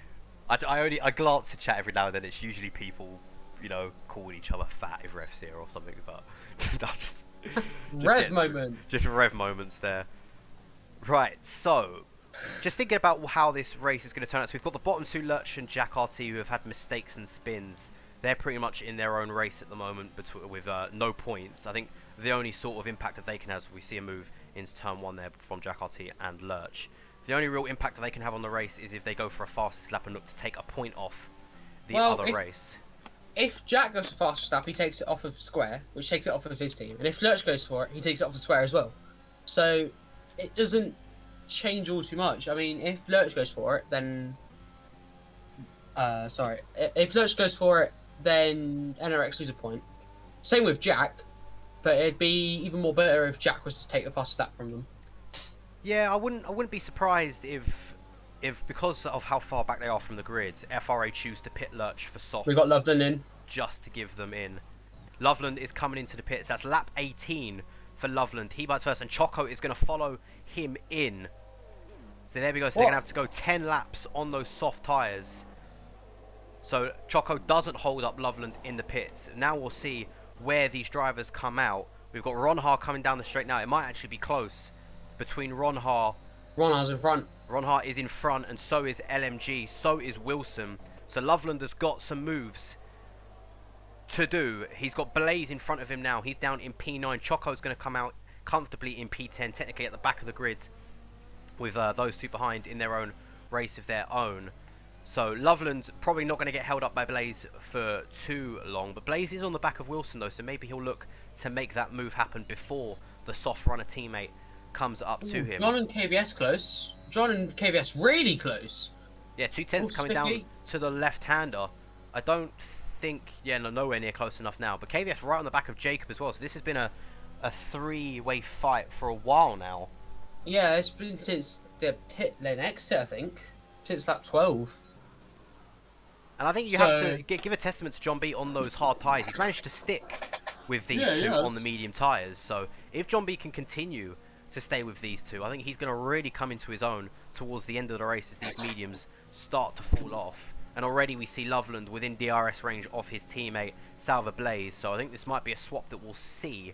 I glance at chat every now and then. It's usually people, you know, calling each other fat if refs here or something, but just Rev moment. Just rev moments there. Right, so just thinking about how this race is going to turn out. So we've got the bottom two, Lurch and Jack RT, who have had mistakes and spins. They're pretty much in their own race at the moment, with no points. I think the only sort of impact that they can have, we see a move into turn 1 there from Jack RT and Lurch. The only real impact that they can have on the race is if they go for a fastest lap and look to take a point off the other race. If Jack goes for fastest lap, he takes it off of Square, which takes it off of his team. And if Lurch goes for it, he takes it off of Square as well. So it doesn't change all too much. I mean, if Lurch goes for it, then... If Lurch goes for it, then NRX lose a point. Same with Jack, but it'd be even more better if Jack was to take the fastest lap from them. Yeah, I wouldn't be surprised if if because of how far back they are from the grids, FRA choose to pit lurch for softs. We got Loveland in. Just to give them in. Loveland is coming into the pits. That's lap 18 for Loveland. He bites first, and Choco is going to follow him in. So there we go. So they're going to have to go 10 laps on those soft tyres. So Choco doesn't hold up Loveland in the pits. Now we'll see where these drivers come out. We've got Ronha coming down the straight now. It might actually be close between Ronha. Ronha's in front. Ronha is in front, and so is LMG. So is Wilson. So Loveland has got some moves to do. He's got Blaze in front of him now. He's down in P9. Choco's going to come out comfortably in P10, technically at the back of the grids, with those two behind in their own race of their own. So Loveland's probably not going to get held up by Blaze for too long, but Blaze is on the back of Wilson though, so maybe he'll look to make that move happen before the soft runner teammate comes up to him. John and KVS close. John and KVS really close. Yeah, 210's coming down to the left-hander. I don't think, yeah, no, nowhere near close enough now, but KVS right on the back of Jacob as well, so this has been a three-way fight for a while now. Yeah, it's been since the pit lane exit, I think. Since lap 12. And I think you have to give a testament to John B on those hard tyres. He's managed to stick with these two on the medium tyres. So if John B can continue to stay with these two, I think he's going to really come into his own towards the end of the race as these mediums start to fall off. And already we see Loveland within DRS range of his teammate Salva Blaze. So I think this might be a swap that we'll see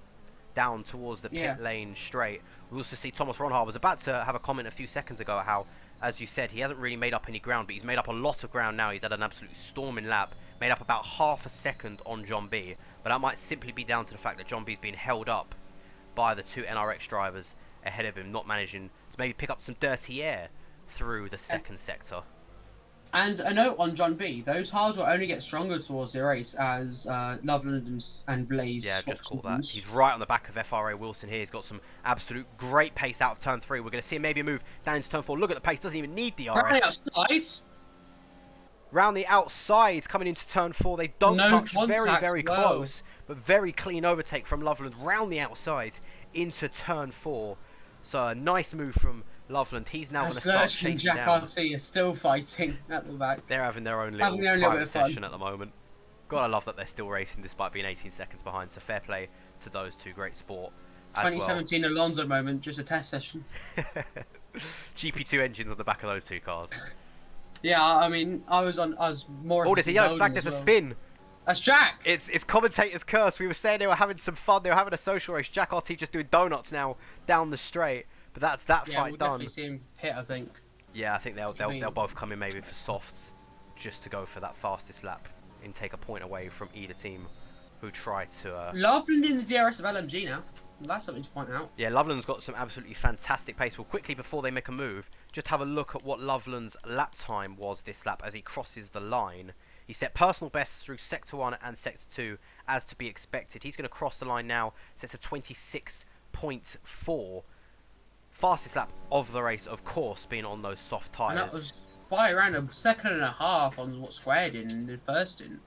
down towards the pit lane straight. We also see Thomas Ronhard was about to have a comment a few seconds ago how, as you said, he hasn't really made up any ground, but he's made up a lot of ground now. He's had an absolute storming lap, made up about half a second on John B. But that might simply be down to the fact that John B's been held up by the two NRX drivers ahead of him, not managing to maybe pick up some dirty air through the second sector. And a note on John B, those hards will only get stronger towards the race as Loveland and Blaze. Yeah, just call that. He's right on the back of FRA Wilson here. He's got some absolute great pace out of turn 3. We're going to see him maybe move down into turn 4. Look at the pace, doesn't even need DRS. Right outside. Round the outside, coming into turn 4. They don't touch, very, very close, but very clean overtake from Loveland round the outside into turn 4. So a nice move from Loveland. He's now going to start chasing Jack down. RT are still fighting at the back. They're having their own little private session at the moment. Gotta love that they're still racing despite being 18 seconds behind. So fair play to those two. Great sport. 2017 Alonso moment, just a test session. GP2 engines on the back of those two cars. Yeah, I mean, I was more. Oh, there's a yellow flag. There's a spin. That's Jack. It's commentator's curse. We were saying they were having some fun. They were having a social race. Jack RT just doing donuts now down the straight. But that's that fight we'll done. Definitely see him hit, I think. Yeah, I think they'll both come in maybe for softs, just to go for that fastest lap and take a point away from either team who try to. Loveland in the DRS of LMG now. That's something to point out. Yeah, Loveland's got some absolutely fantastic pace. Well, quickly before they make a move, just have a look at what Loveland's lap time was this lap as he crosses the line. He set personal bests through Sector 1 and Sector 2 as to be expected. He's going to cross the line now, set to 26.4. Fastest lap of the race, of course, being on those soft tyres. And that was by around a second and a half on what Square did in the first in.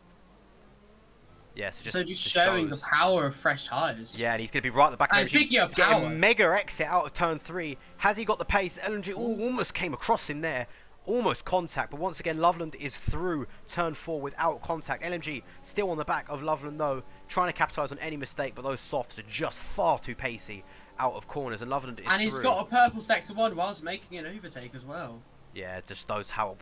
Yeah, so just showing the power of fresh tyres. Yeah, and he's going to be right at the back of and speaking of power, getting a mega exit out of turn 3. Has he got the pace? LNG almost came across him there. Almost contact, but once again Loveland is through turn 4 without contact. LMG still on the back of Loveland though, trying to capitalise on any mistake, but those softs are just far too pacey out of corners, and Loveland is and he's got a purple Sector 1 whilst making an overtake as well. Yeah, just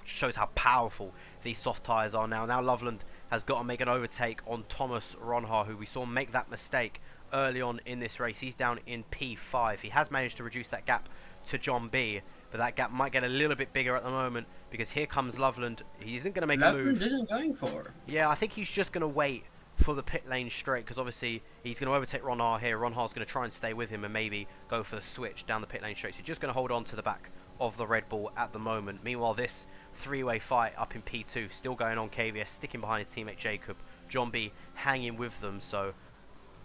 shows how powerful these soft tyres are now. Now Loveland has got to make an overtake on Thomas Ronhar, who we saw make that mistake early on in this race. He's down in P5. He has managed to reduce that gap to John B, but that gap might get a little bit bigger at the moment because here comes Loveland. He isn't going to make a move. Loveland isn't going for it. Yeah, I think he's just going to wait for the pit lane straight because obviously he's going to overtake Ronhar here. Ronhar's going to try and stay with him and maybe go for the switch down the pit lane straight. So he's just going to hold on to the back of the Red Bull at the moment. Meanwhile, this three-way fight up in P2 still going on. KVS sticking behind his teammate Jacob. John B hanging with them. So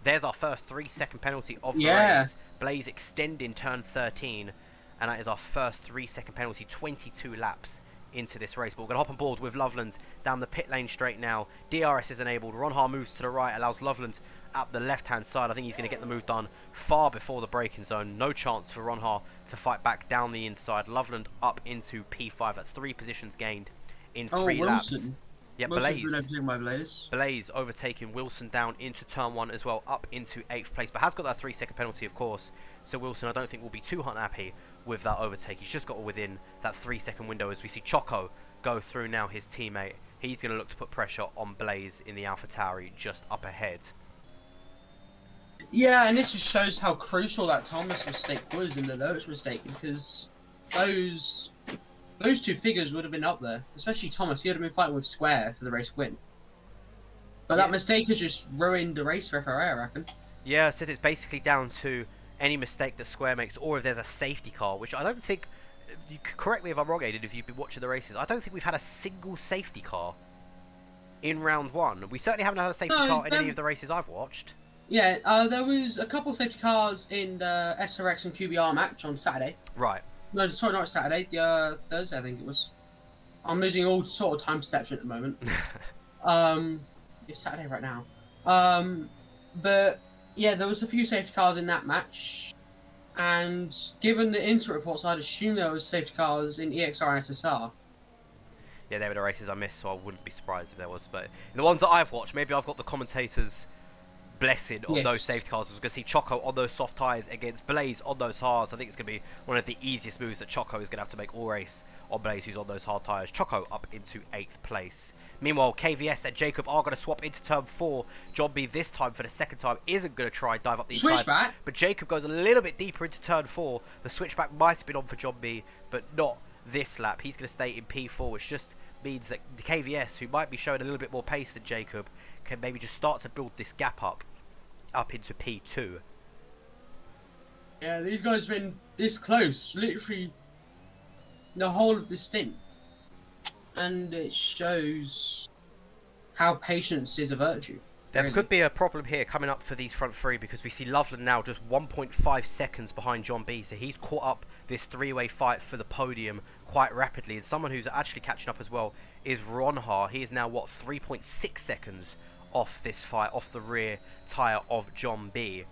there's our first 3-second penalty of the race. Blaze extending turn 13. And that is our first 3-second penalty, 22 laps into this race. But we're going to hop on board with Loveland down the pit lane straight now. DRS is enabled. Ronhar moves to the right, allows Loveland at the left-hand side. I think he's going to get the move done far before the braking zone. No chance for Ronhar to fight back down the inside. Loveland up into P5. That's 3 positions gained in 3 laps. Yeah, Blaze overtaking Wilson down into turn 1 as well, up into 8th place, but has got that 3-second penalty, of course. So Wilson, I don't think, will be too unhappy with that overtake. He's just got within that 3-second window as we see Choco go through now, his teammate. He's going to look to put pressure on Blaze in the AlphaTauri just up ahead. Yeah, and this just shows how crucial that Thomas mistake was and the Lurch mistake, because those 2 figures would have been up there, especially Thomas. He would have been fighting with Square for the race win. But that mistake has just ruined the race for FRA, I reckon. Yeah, I said it's basically down to any mistake that Square makes, or if there's a safety car, which I don't think, you could correct me if I'm wrong, Aiden, if you've been watching the races, I don't think we've had a single safety car in round 1. We certainly haven't had a safety car in any of the races I've watched. Yeah, there was a couple of safety cars in the SRX and QBR match on Saturday. Right. No, sorry, not Saturday. The Thursday, I think it was. I'm losing all sort of time perception at the moment. It's Saturday right now. But yeah, there was a few safety cars in that match, and given the incident reports, I'd assume there was safety cars in EXR and SSR. Yeah, they were the races I missed, so I wouldn't be surprised if there was. But in the ones that I've watched, maybe I've got the commentators' blessing on those safety cars. We're going to see Choco on those soft tyres against Blaze on those hards. I think it's going to be one of the easiest moves that Choco is going to have to make all race on Blaze, who's on those hard tyres. Choco up into 8th place. Meanwhile, KVS and Jacob are going to swap into turn 4. John B this time for the second time isn't going to try and dive up the inside. But Jacob goes a little bit deeper into turn 4. The switchback might have been on for John B, but not this lap. He's going to stay in P4, which just means that the KVS, who might be showing a little bit more pace than Jacob, can maybe just start to build this gap up into P2. Yeah, these guys have been this close, literally the whole of the stint. And it shows how patience is a virtue. There could be a problem here coming up for these front 3, because we see Loveland now just 1.5 seconds behind John B. So he's caught up this 3-way fight for the podium quite rapidly. And someone who's actually catching up as well is Ronhar. He is now, 3.6 seconds off this fight, off the rear tyre of John B.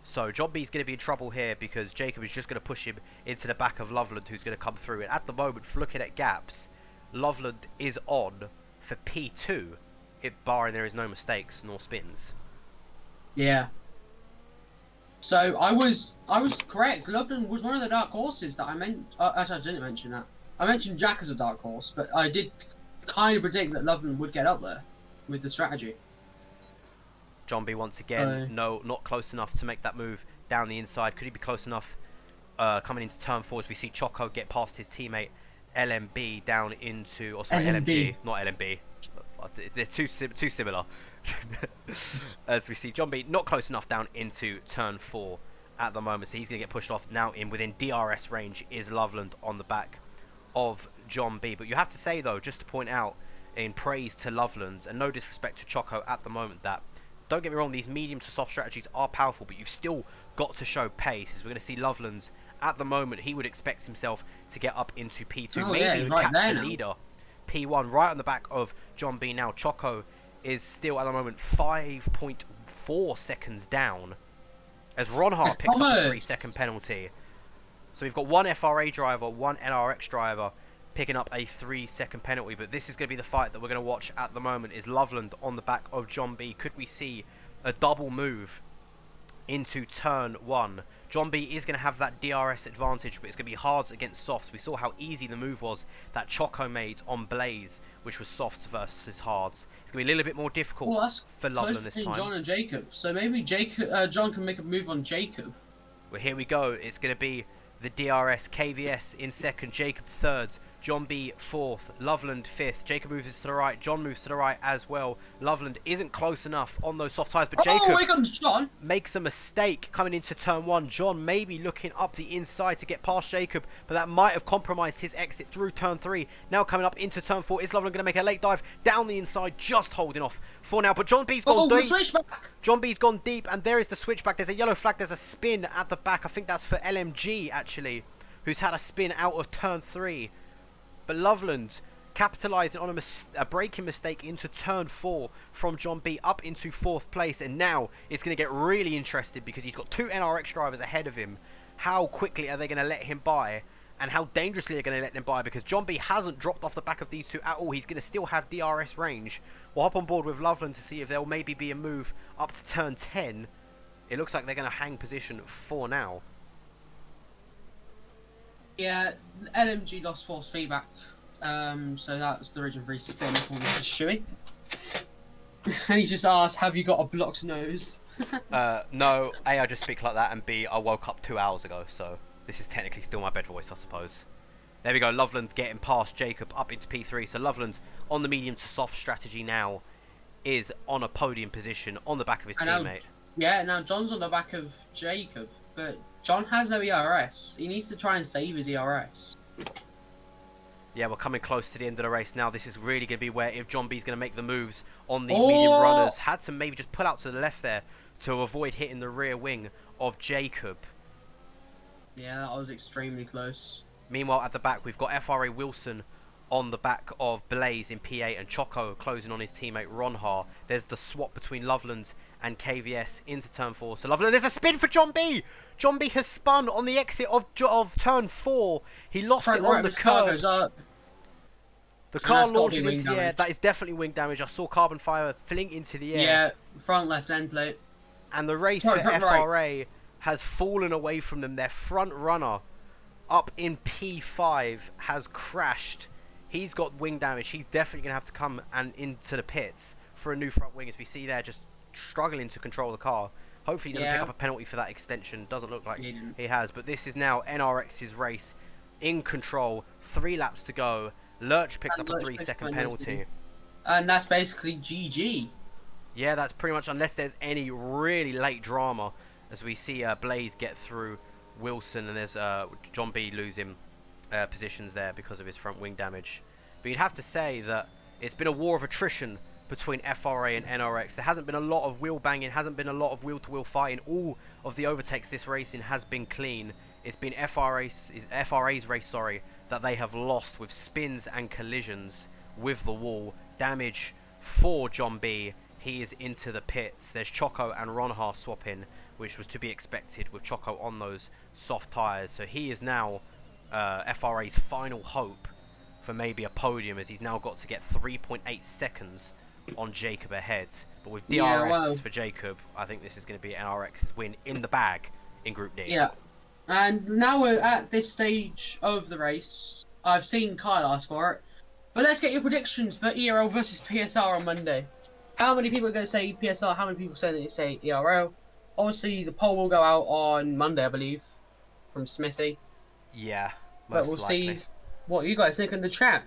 So John B's going to be in trouble here, because Jacob is just going to push him into the back of Loveland, who's going to come through. And at the moment, for looking at gaps, Loveland is on for P2, barring there is no mistakes nor spins. Yeah. So I was correct. Loveland was one of the dark horses that I meant. Actually, I didn't mention that. I mentioned Jack as a dark horse, but I did kind of predict that Loveland would get up there with the strategy. John B once again, no, not close enough to make that move down the inside. Could he be close enough coming into turn 4 as we see Choco get past his teammate LMB down into, or sorry, LMG, not LMB. They're too similar. As we see John B not close enough down into turn 4 at the moment, so he's going to get pushed off. Now in within DRS range is Loveland on the back of John B. But you have to say though, just to point out in praise to Loveland, and no disrespect to Choco at the moment, that, don't get me wrong, these medium to soft strategies are powerful, but you've still got to show pace. As we're going to see Loveland's, at the moment, he would expect himself to get up into P2, maybe even catch the leader. P1 right on the back of John B now. Choco is still at the moment 5.4 seconds down as Ronhar picks up a 3-second penalty. So we've got one FRA driver, one NRX driver picking up a 3-second penalty, but this is going to be the fight that we're going to watch at the moment. Is Loveland on the back of John B. Could we see a double move into turn 1? John B is going to have that DRS advantage, but it's going to be hards against softs. We saw how easy the move was that Choco made on Blaze, which was softs versus hards. It's going to be a little bit more difficult for Loveland this time. John and Jacob, so maybe John can make a move on Jacob. Well, here we go. It's going to be the DRS, KVS in second, Jacob third, John B 4th, Loveland 5th. Jacob moves to the right, John moves to the right as well. Loveland isn't close enough on those soft tyres, but Jacob John makes a mistake coming into turn 1. John maybe looking up the inside to get past Jacob, but that might have compromised his exit through turn 3. Now coming up into turn 4, is Loveland going to make a late dive down the inside, just holding off for now, but John B's gone deep. John B's gone deep, and there is the switchback. There's a yellow flag, there's a spin at the back. I think that's for LMG actually, who's had a spin out of turn 3. But Loveland capitalising on a braking mistake into turn 4 from John B up into 4th place, and now it's going to get really interesting because he's got 2 NRX drivers ahead of him. How quickly are they going to let him by, and how dangerously are they going to let him by, because John B hasn't dropped off the back of these two at all. He's going to still have DRS range. We'll hop on board with Loveland to see if there'll maybe be a move up to turn 10. It looks like they're going to hang position for now. Yeah, LMG lost force feedback, so that's the reason for his spin for Mr. Shuey. And he just asked, have you got a blocked nose? No, A, I just speak like that, and B, I woke up 2 hours ago, so this is technically still my bed voice, I suppose. There we go, Loveland getting past Jacob up into P3, so Loveland on the medium to soft strategy now is on a podium position on the back of his teammate. Yeah, now John's on the back of Jacob, but John has no ERS. He needs to try and save his ERS. Yeah, we're coming close to the end of the race now. This is really going to be where, if John B's going to make the moves on these medium runners, had to maybe just pull out to the left there to avoid hitting the rear wing of Jacob. Yeah, that was extremely close. Meanwhile, at the back, we've got FRA Wilson on the back of Blaze in P8 and Choco closing on his teammate Ronhar. There's the swap between Loveland and KVS into turn 4. So Loveland, there's a spin for John B! John B has spun on the exit of turn 4. He lost it on the curb. The car launches into the air. That is definitely wing damage. I saw carbon fibre fling into the air. Yeah, front left end plate. And the race for FRA has fallen away from them. Their front runner up in P5 has crashed. He's got wing damage. He's definitely going to have to come and into the pits for a new front wing, as we see there, just struggling to control the car. Hopefully he doesn't pick up a penalty for that extension. Doesn't look like he has. But this is now NRX's race in control. 3 laps to go. Lurch picks up a 3-second penalty. And that's basically GG. Yeah, that's pretty much, unless there's any really late drama, as we see Blaze get through Wilson, and there's John B losing positions there because of his front wing damage. But you'd have to say that it's been a war of attrition between FRA and NRX. There hasn't been a lot of wheel banging, hasn't been a lot of wheel-to-wheel fighting. All of the overtakes this racing has been clean. It's been FRA's race, that they have lost with spins and collisions with the wall. Damage for John B. He is into the pits. There's Choco and Ronhar swapping, which was to be expected with Choco on those soft tyres. So he is now FRA's final hope for maybe a podium, as he's now got to get 3.8 seconds on Jacob ahead. But with DRS for Jacob, I think this is going to be NRX's win in the bag in Group D. Yeah. And now we're at this stage of the race. I've seen Kyle ask for it. But let's get your predictions for ERL versus PSR on Monday. How many people are going to say PSR? How many people are going to say ERL? Obviously, the poll will go out on Monday, I believe, from Smithy. Yeah, but we'll see what you guys think in the chat.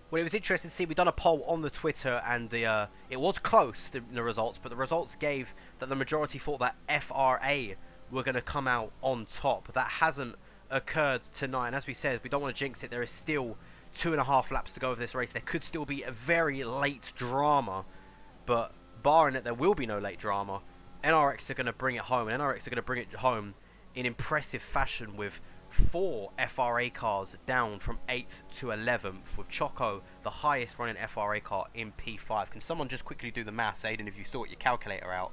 Well, it was interesting to see. We've done a poll on the Twitter, and it was close, the results, but the results gave that the majority thought that FRA were going to come out on top. That hasn't occurred tonight, and as we said, we don't want to jinx it. There is still 2.5 laps to go of this race. There could still be a very late drama, but barring it, there will be no late drama. NRX are going to bring it home, and NRX are going to bring it home in impressive fashion with 4 FRA cars down from 8th to 11th, with Choco the highest running FRA car in P5. Can someone just quickly do the maths, Aiden, if you sort your calculator out?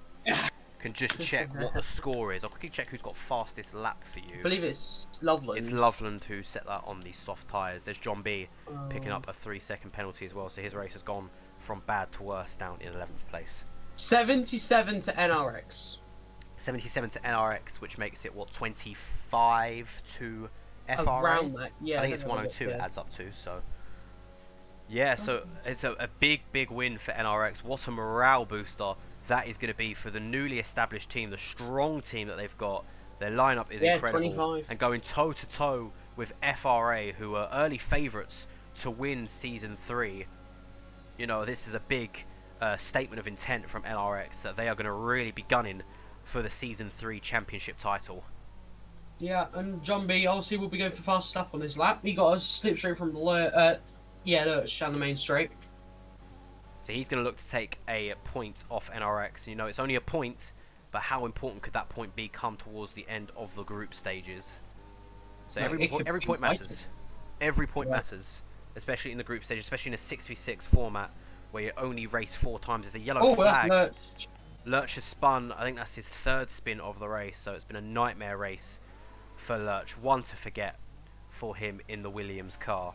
Can just check what the score is. I'll quickly check who's got fastest lap for you. I believe it's Loveland. It's Loveland who set that on the soft tyres. There's John B picking up a 3-second penalty as well, so his race has gone from bad to worse, down in 11th place. 77 to NRX. 77 to NRX, which makes it, what, 25 to FRA? Around that, yeah. I think it's 102 it adds up to, so... Yeah, so it's a big, big win for NRX. What a morale booster that is going to be for the newly established team, the strong team that they've got. Their lineup is incredible. 25. And going toe-to-toe with FRA, who are early favourites to win Season 3. You know, this is a big statement of intent from NRX that they are going to really be gunning for the Season 3 championship title. Yeah, and John B obviously will be going for fast lap on this lap. He got a slipstream from Lurch down the main straight. So he's going to look to take a point off NRX. You know, it's only a point, but how important could that point be come towards the end of the group stages? So Like, it could every be point vital. matters. Every point Yeah. matters, especially in the group stage, especially in a 6v6 format where you only race 4 times. There's a yellow Oh, that's flag. Lurch. Lurch has spun. I think that's his 3rd spin of the race, so it's been a nightmare race for Lurch. One to forget for him in the Williams car.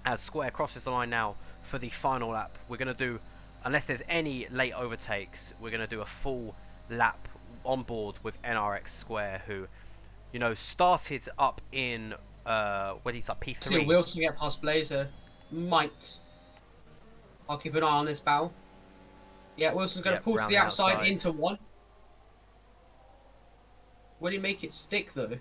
As Square crosses the line now for the final lap, we're going to do, unless there's any late overtakes, we're going to do a full lap on board with NRX Square, who, you know, started up in, when he's up See P3. Wilson get past Blazer. Might. I'll keep an eye on this battle. Yeah, Wilson's going to Yep, pull to round the the outside outside. into 1. Will he make it stick though?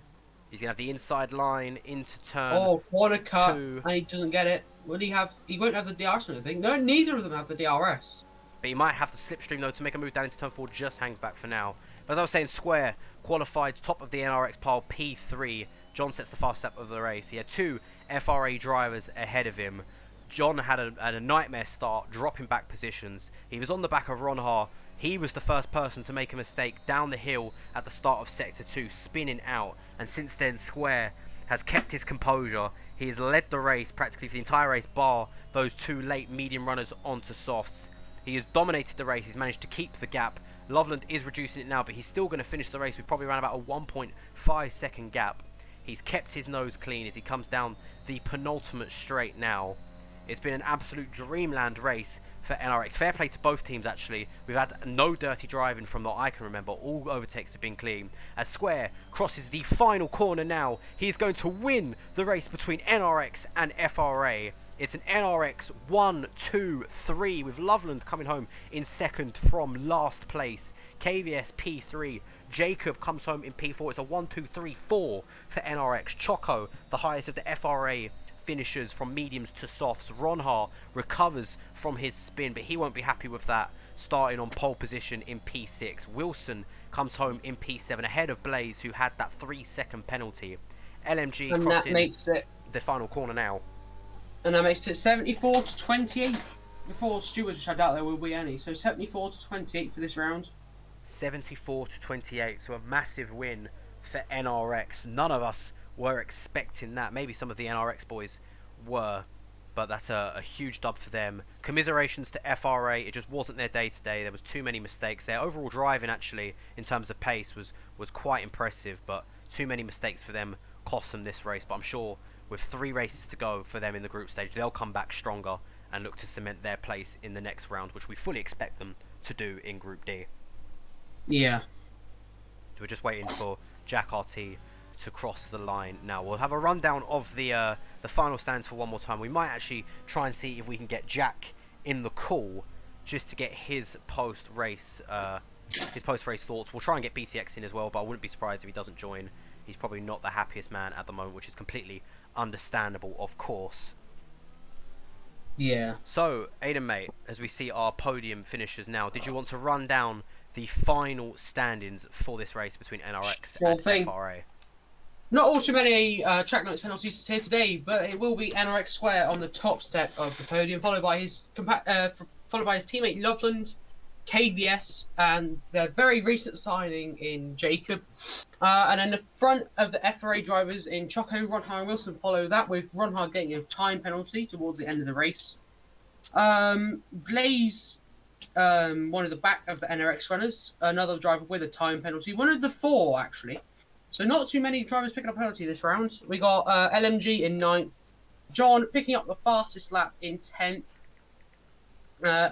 He's going to have the inside line into turn Oh, corner cut, 2. and he doesn't get it. Will he have? He won't have the DRS, I don't think. No, neither of them have the DRS. But he might have the slipstream though to make a move down into turn 4, just hangs back for now. But as I was saying, Square qualified top of the NRX pile P3. John sets the fast lap of the race. He had 2 FRA drivers ahead of him. John had a nightmare start, dropping back positions. He was on the back of Ron Ha. He was the first person to make a mistake down the hill at the start of Sector 2, spinning out. And since then, Square has kept his composure. He has led the race practically for the entire race, bar those 2 late medium runners onto softs. He has dominated the race. He's managed to keep the gap. Loveland is reducing it now, but he's still going to finish the race with probably around about a 1.5 second gap. He's kept his nose clean as he comes down the penultimate straight now. It's been an absolute dreamland race for NRX. Fair play to both teams, actually. We've had no dirty driving from what I can remember. All overtakes have been clean. As Square crosses the final corner now, he is going to win the race between NRX and FRA. It's an NRX 1, 2, 3 with Loveland coming home in 2nd from last place. KVS P3. Jacob comes home in P4. It's a 1, 2, 3, 4 for NRX. Choco, the highest of the FRA finishers from mediums to softs. Ronha recovers from his spin, but he won't be happy with that, starting on pole position in P6. Wilson comes home in P7 ahead of Blaze, who had that 3-second penalty. LMG And that crossing makes it. the final corner now. And that makes it 74 to 28 before Stewards, which I doubt there will be any. So 74 to 28 for this round. 74 to 28, so a massive win for NRX. None of us were expecting that. Maybe some of the NRX boys were, but that's a huge dub for them. Commiserations to FRA. It just wasn't their day today. There was too many mistakes. Their overall driving, actually, in terms of pace, was quite impressive, but too many mistakes for them cost them this race. But I'm sure with 3 races to go for them in the group stage, they'll come back stronger and look to cement their place in the next round, which we fully expect them to do in Group D. Yeah. We're just waiting for Jack RT to cross the line now. We'll have a rundown of the final stands for one more time. We might actually try and see if we can get Jack in the call just to get his post-race thoughts. We'll try and get BTX in as well, but I wouldn't be surprised if he doesn't join. He's probably not the happiest man at the moment, which is completely understandable, of course. Yeah. So, Aiden, mate, as we see our podium finishers now, did you want to run down the final standings for this race between NRX Sure and thing. FRA? Not all too many track notes penalties here today, but it will be NRX Square on the top step of the podium, followed by his teammate Loveland, KBS, and their very recent signing in Jacob. And then the front of the FRA drivers in Choco, Ronha, and Wilson follow that, with Ronha getting a time penalty towards the end of the race. Blaze, one of the back of the NRX runners, another driver with a time penalty, one of the 4 actually. So not too many drivers picking up a penalty this round. We got LMG in 9th, John picking up the fastest lap in 10th,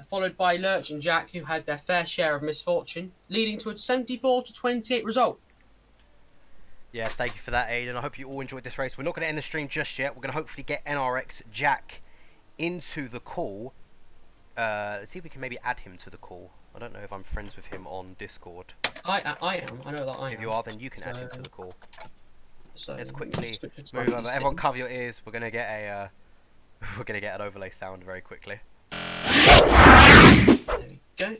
followed by Lurch and Jack, who had their fair share of misfortune, leading to a 74 to 28 result. Yeah, thank you for that, Aiden. I hope you all enjoyed this race. We're not going to end the stream just yet. We're going to hopefully get NRX Jack into the call. Let's see if we can maybe add him to the call. I don't know if I'm friends with him on Discord. I am. I know that I am. If you are, then you can add him to the call. So Let's quickly switch it to move my over. PC. Everyone, cover your ears. We're gonna get a we're gonna get an overlay sound very quickly. There we go.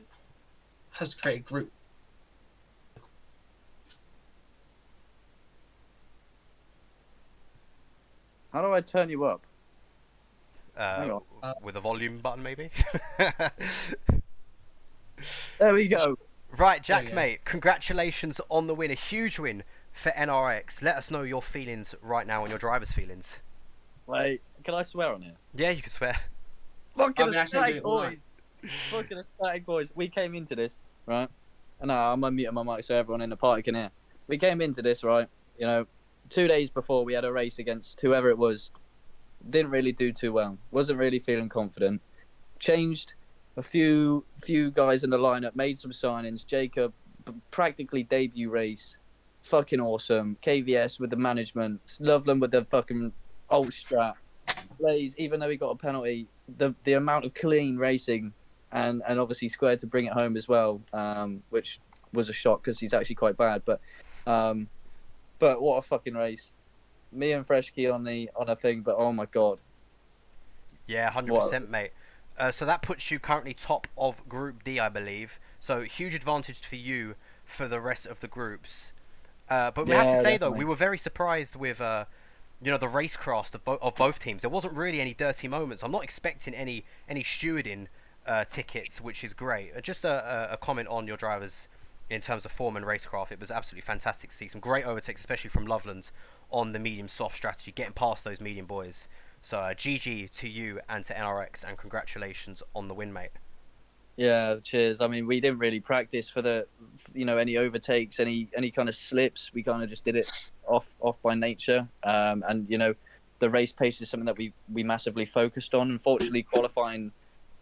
Has to create a group. How do I turn you up? Hang Uh, on. with a volume button, maybe. There we go. Right, There Jack, you go. mate. Congratulations on the win. A huge win for NRX. Let us know your feelings right now and your driver's feelings. Wait, can I swear on here? Yeah, you can swear. Fucking I mean, I said do ecstatic it all boys. night. Fucking ecstatic boys. We came into this, right? And I'm unmuting my mic so everyone in the party can hear. We came into this, right? 2 days before we had a race against whoever it was. Didn't really do too well. Wasn't really feeling confident. Changed a few guys in the lineup. Made some signings. Jacob, practically debut race. Fucking awesome. KVS with the management. Loveland with the fucking alt strat. Blaze, even though he got a penalty, the amount of clean racing and obviously Square to bring it home as well, which was a shock because he's actually quite bad. But what a fucking race. Me and Freshkey on a thing, but oh my god. Yeah, 100%, mate. So that puts you currently top of Group D, I believe. So huge advantage for you for the rest of the groups. But we have to say, though, we were very surprised with the racecraft of both teams. There wasn't really any dirty moments. I'm not expecting any stewarding tickets, which is great. Just a comment on your drivers in terms of form and racecraft. It was absolutely fantastic to see some great overtakes, especially from Loveland on the medium soft strategy, getting past those medium boys. So GG to you and to NRX, and congratulations on the win, mate. Yeah, cheers. I mean, we didn't really practice for any overtakes, any kind of slips. We kind of just did it off by nature. And the race pace is something that we massively focused on. Unfortunately, qualifying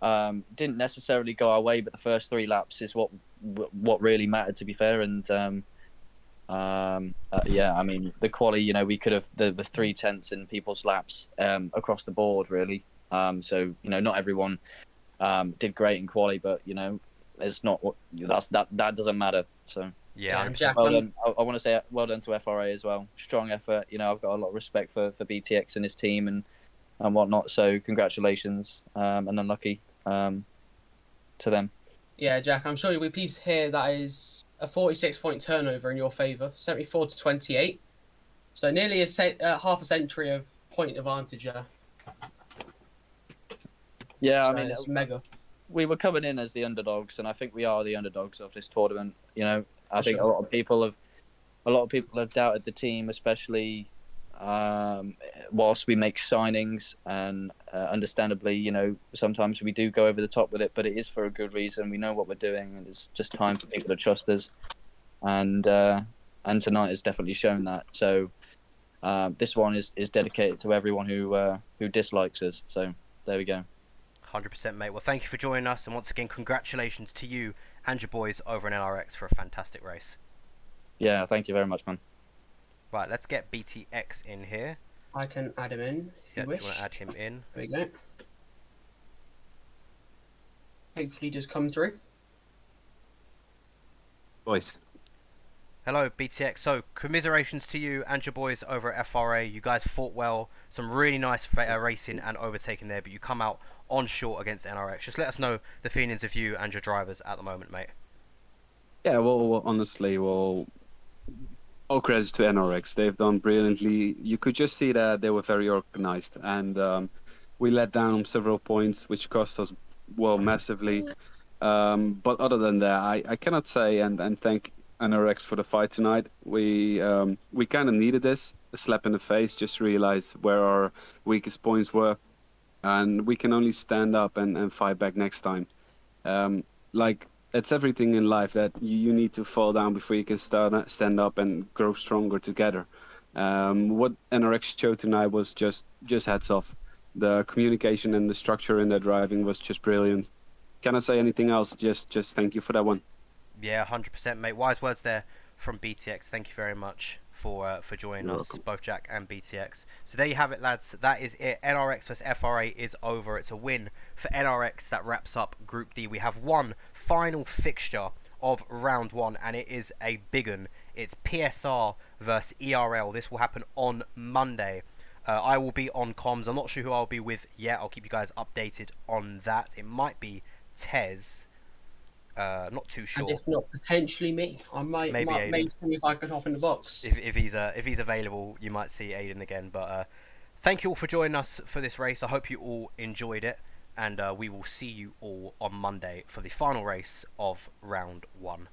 didn't necessarily go our way, but the first 3 laps is what really mattered, to be fair. And yeah, I mean, the quali, we could have the 3/10 in people's laps across the board, really. So not everyone did great in quali, but it's not that doesn't matter. So yeah, Jack, well done. I want to say well done to FRA as well. Strong effort. I've got a lot of respect for BTX and his team and whatnot. So congratulations, and unlucky to them. Yeah, Jack, I'm sure you'll be pleased to hear that is a 46-point turnover in your favour, 74 to 28. So nearly half a century of point advantage. Yeah, So I mean, it's mega. we were coming in as the underdogs, and I think we are the underdogs of this tournament. I think sure. a lot of people have doubted the team, especially whilst we make signings, and understandably, sometimes we do go over the top with it, but it is for a good reason. We know what we're doing, and it's just time for people to trust us. And tonight has definitely shown that. So this one is dedicated to everyone who dislikes us. So there we go. 100%, mate. Well, thank you for joining us, and once again, congratulations to you and your boys over in NRX for a fantastic race. Yeah, thank you very much, man. Right, let's get BTX in here. I can add him in if Yeah, you do wish. you want to add him in? There we go. Hopefully just come through. Boys. Hello, BTX. So, commiserations to you and your boys over at FRA. You guys fought well. Some really nice racing and overtaking there, but you come out on short against NRX. Just let us know the feelings of you and your drivers at the moment, mate. Yeah, well, honestly, all credits to NRX. They've done brilliantly. You could just see that they were very organized, and we let down several points, which cost us, massively. But other than that, I cannot say and thank NRX for the fight tonight. We kind of needed this, a slap in the face, just realized where our weakest points were, and we can only stand up and fight back next time. Like, it's everything in life that you need to fall down before you can stand up and grow stronger together. What NRX showed tonight was just hats off. The communication and the structure in their driving was just brilliant. Can I say anything else? Just thank you for that one. Yeah, 100%, mate. Wise words there from BTX. Thank you very much for joining You're us, welcome. both Jack and BTX. So there you have it, lads. That is it. NRX vs FRA is over. It's a win for NRX. That wraps up Group D. We have one final fixture of round 1, and it is a big one. It's PSR versus ERL. This will happen on Monday. I will be on comms. I'm not sure who I'll be with yet. I'll keep you guys updated on that. It might be Tez. Not too sure. And if not, potentially me. I might see if I can hop in the box. If he's available, you might see Aiden again. But thank you all for joining us for this race. I hope you all enjoyed it, and we will see you all on Monday for the final race of round 1.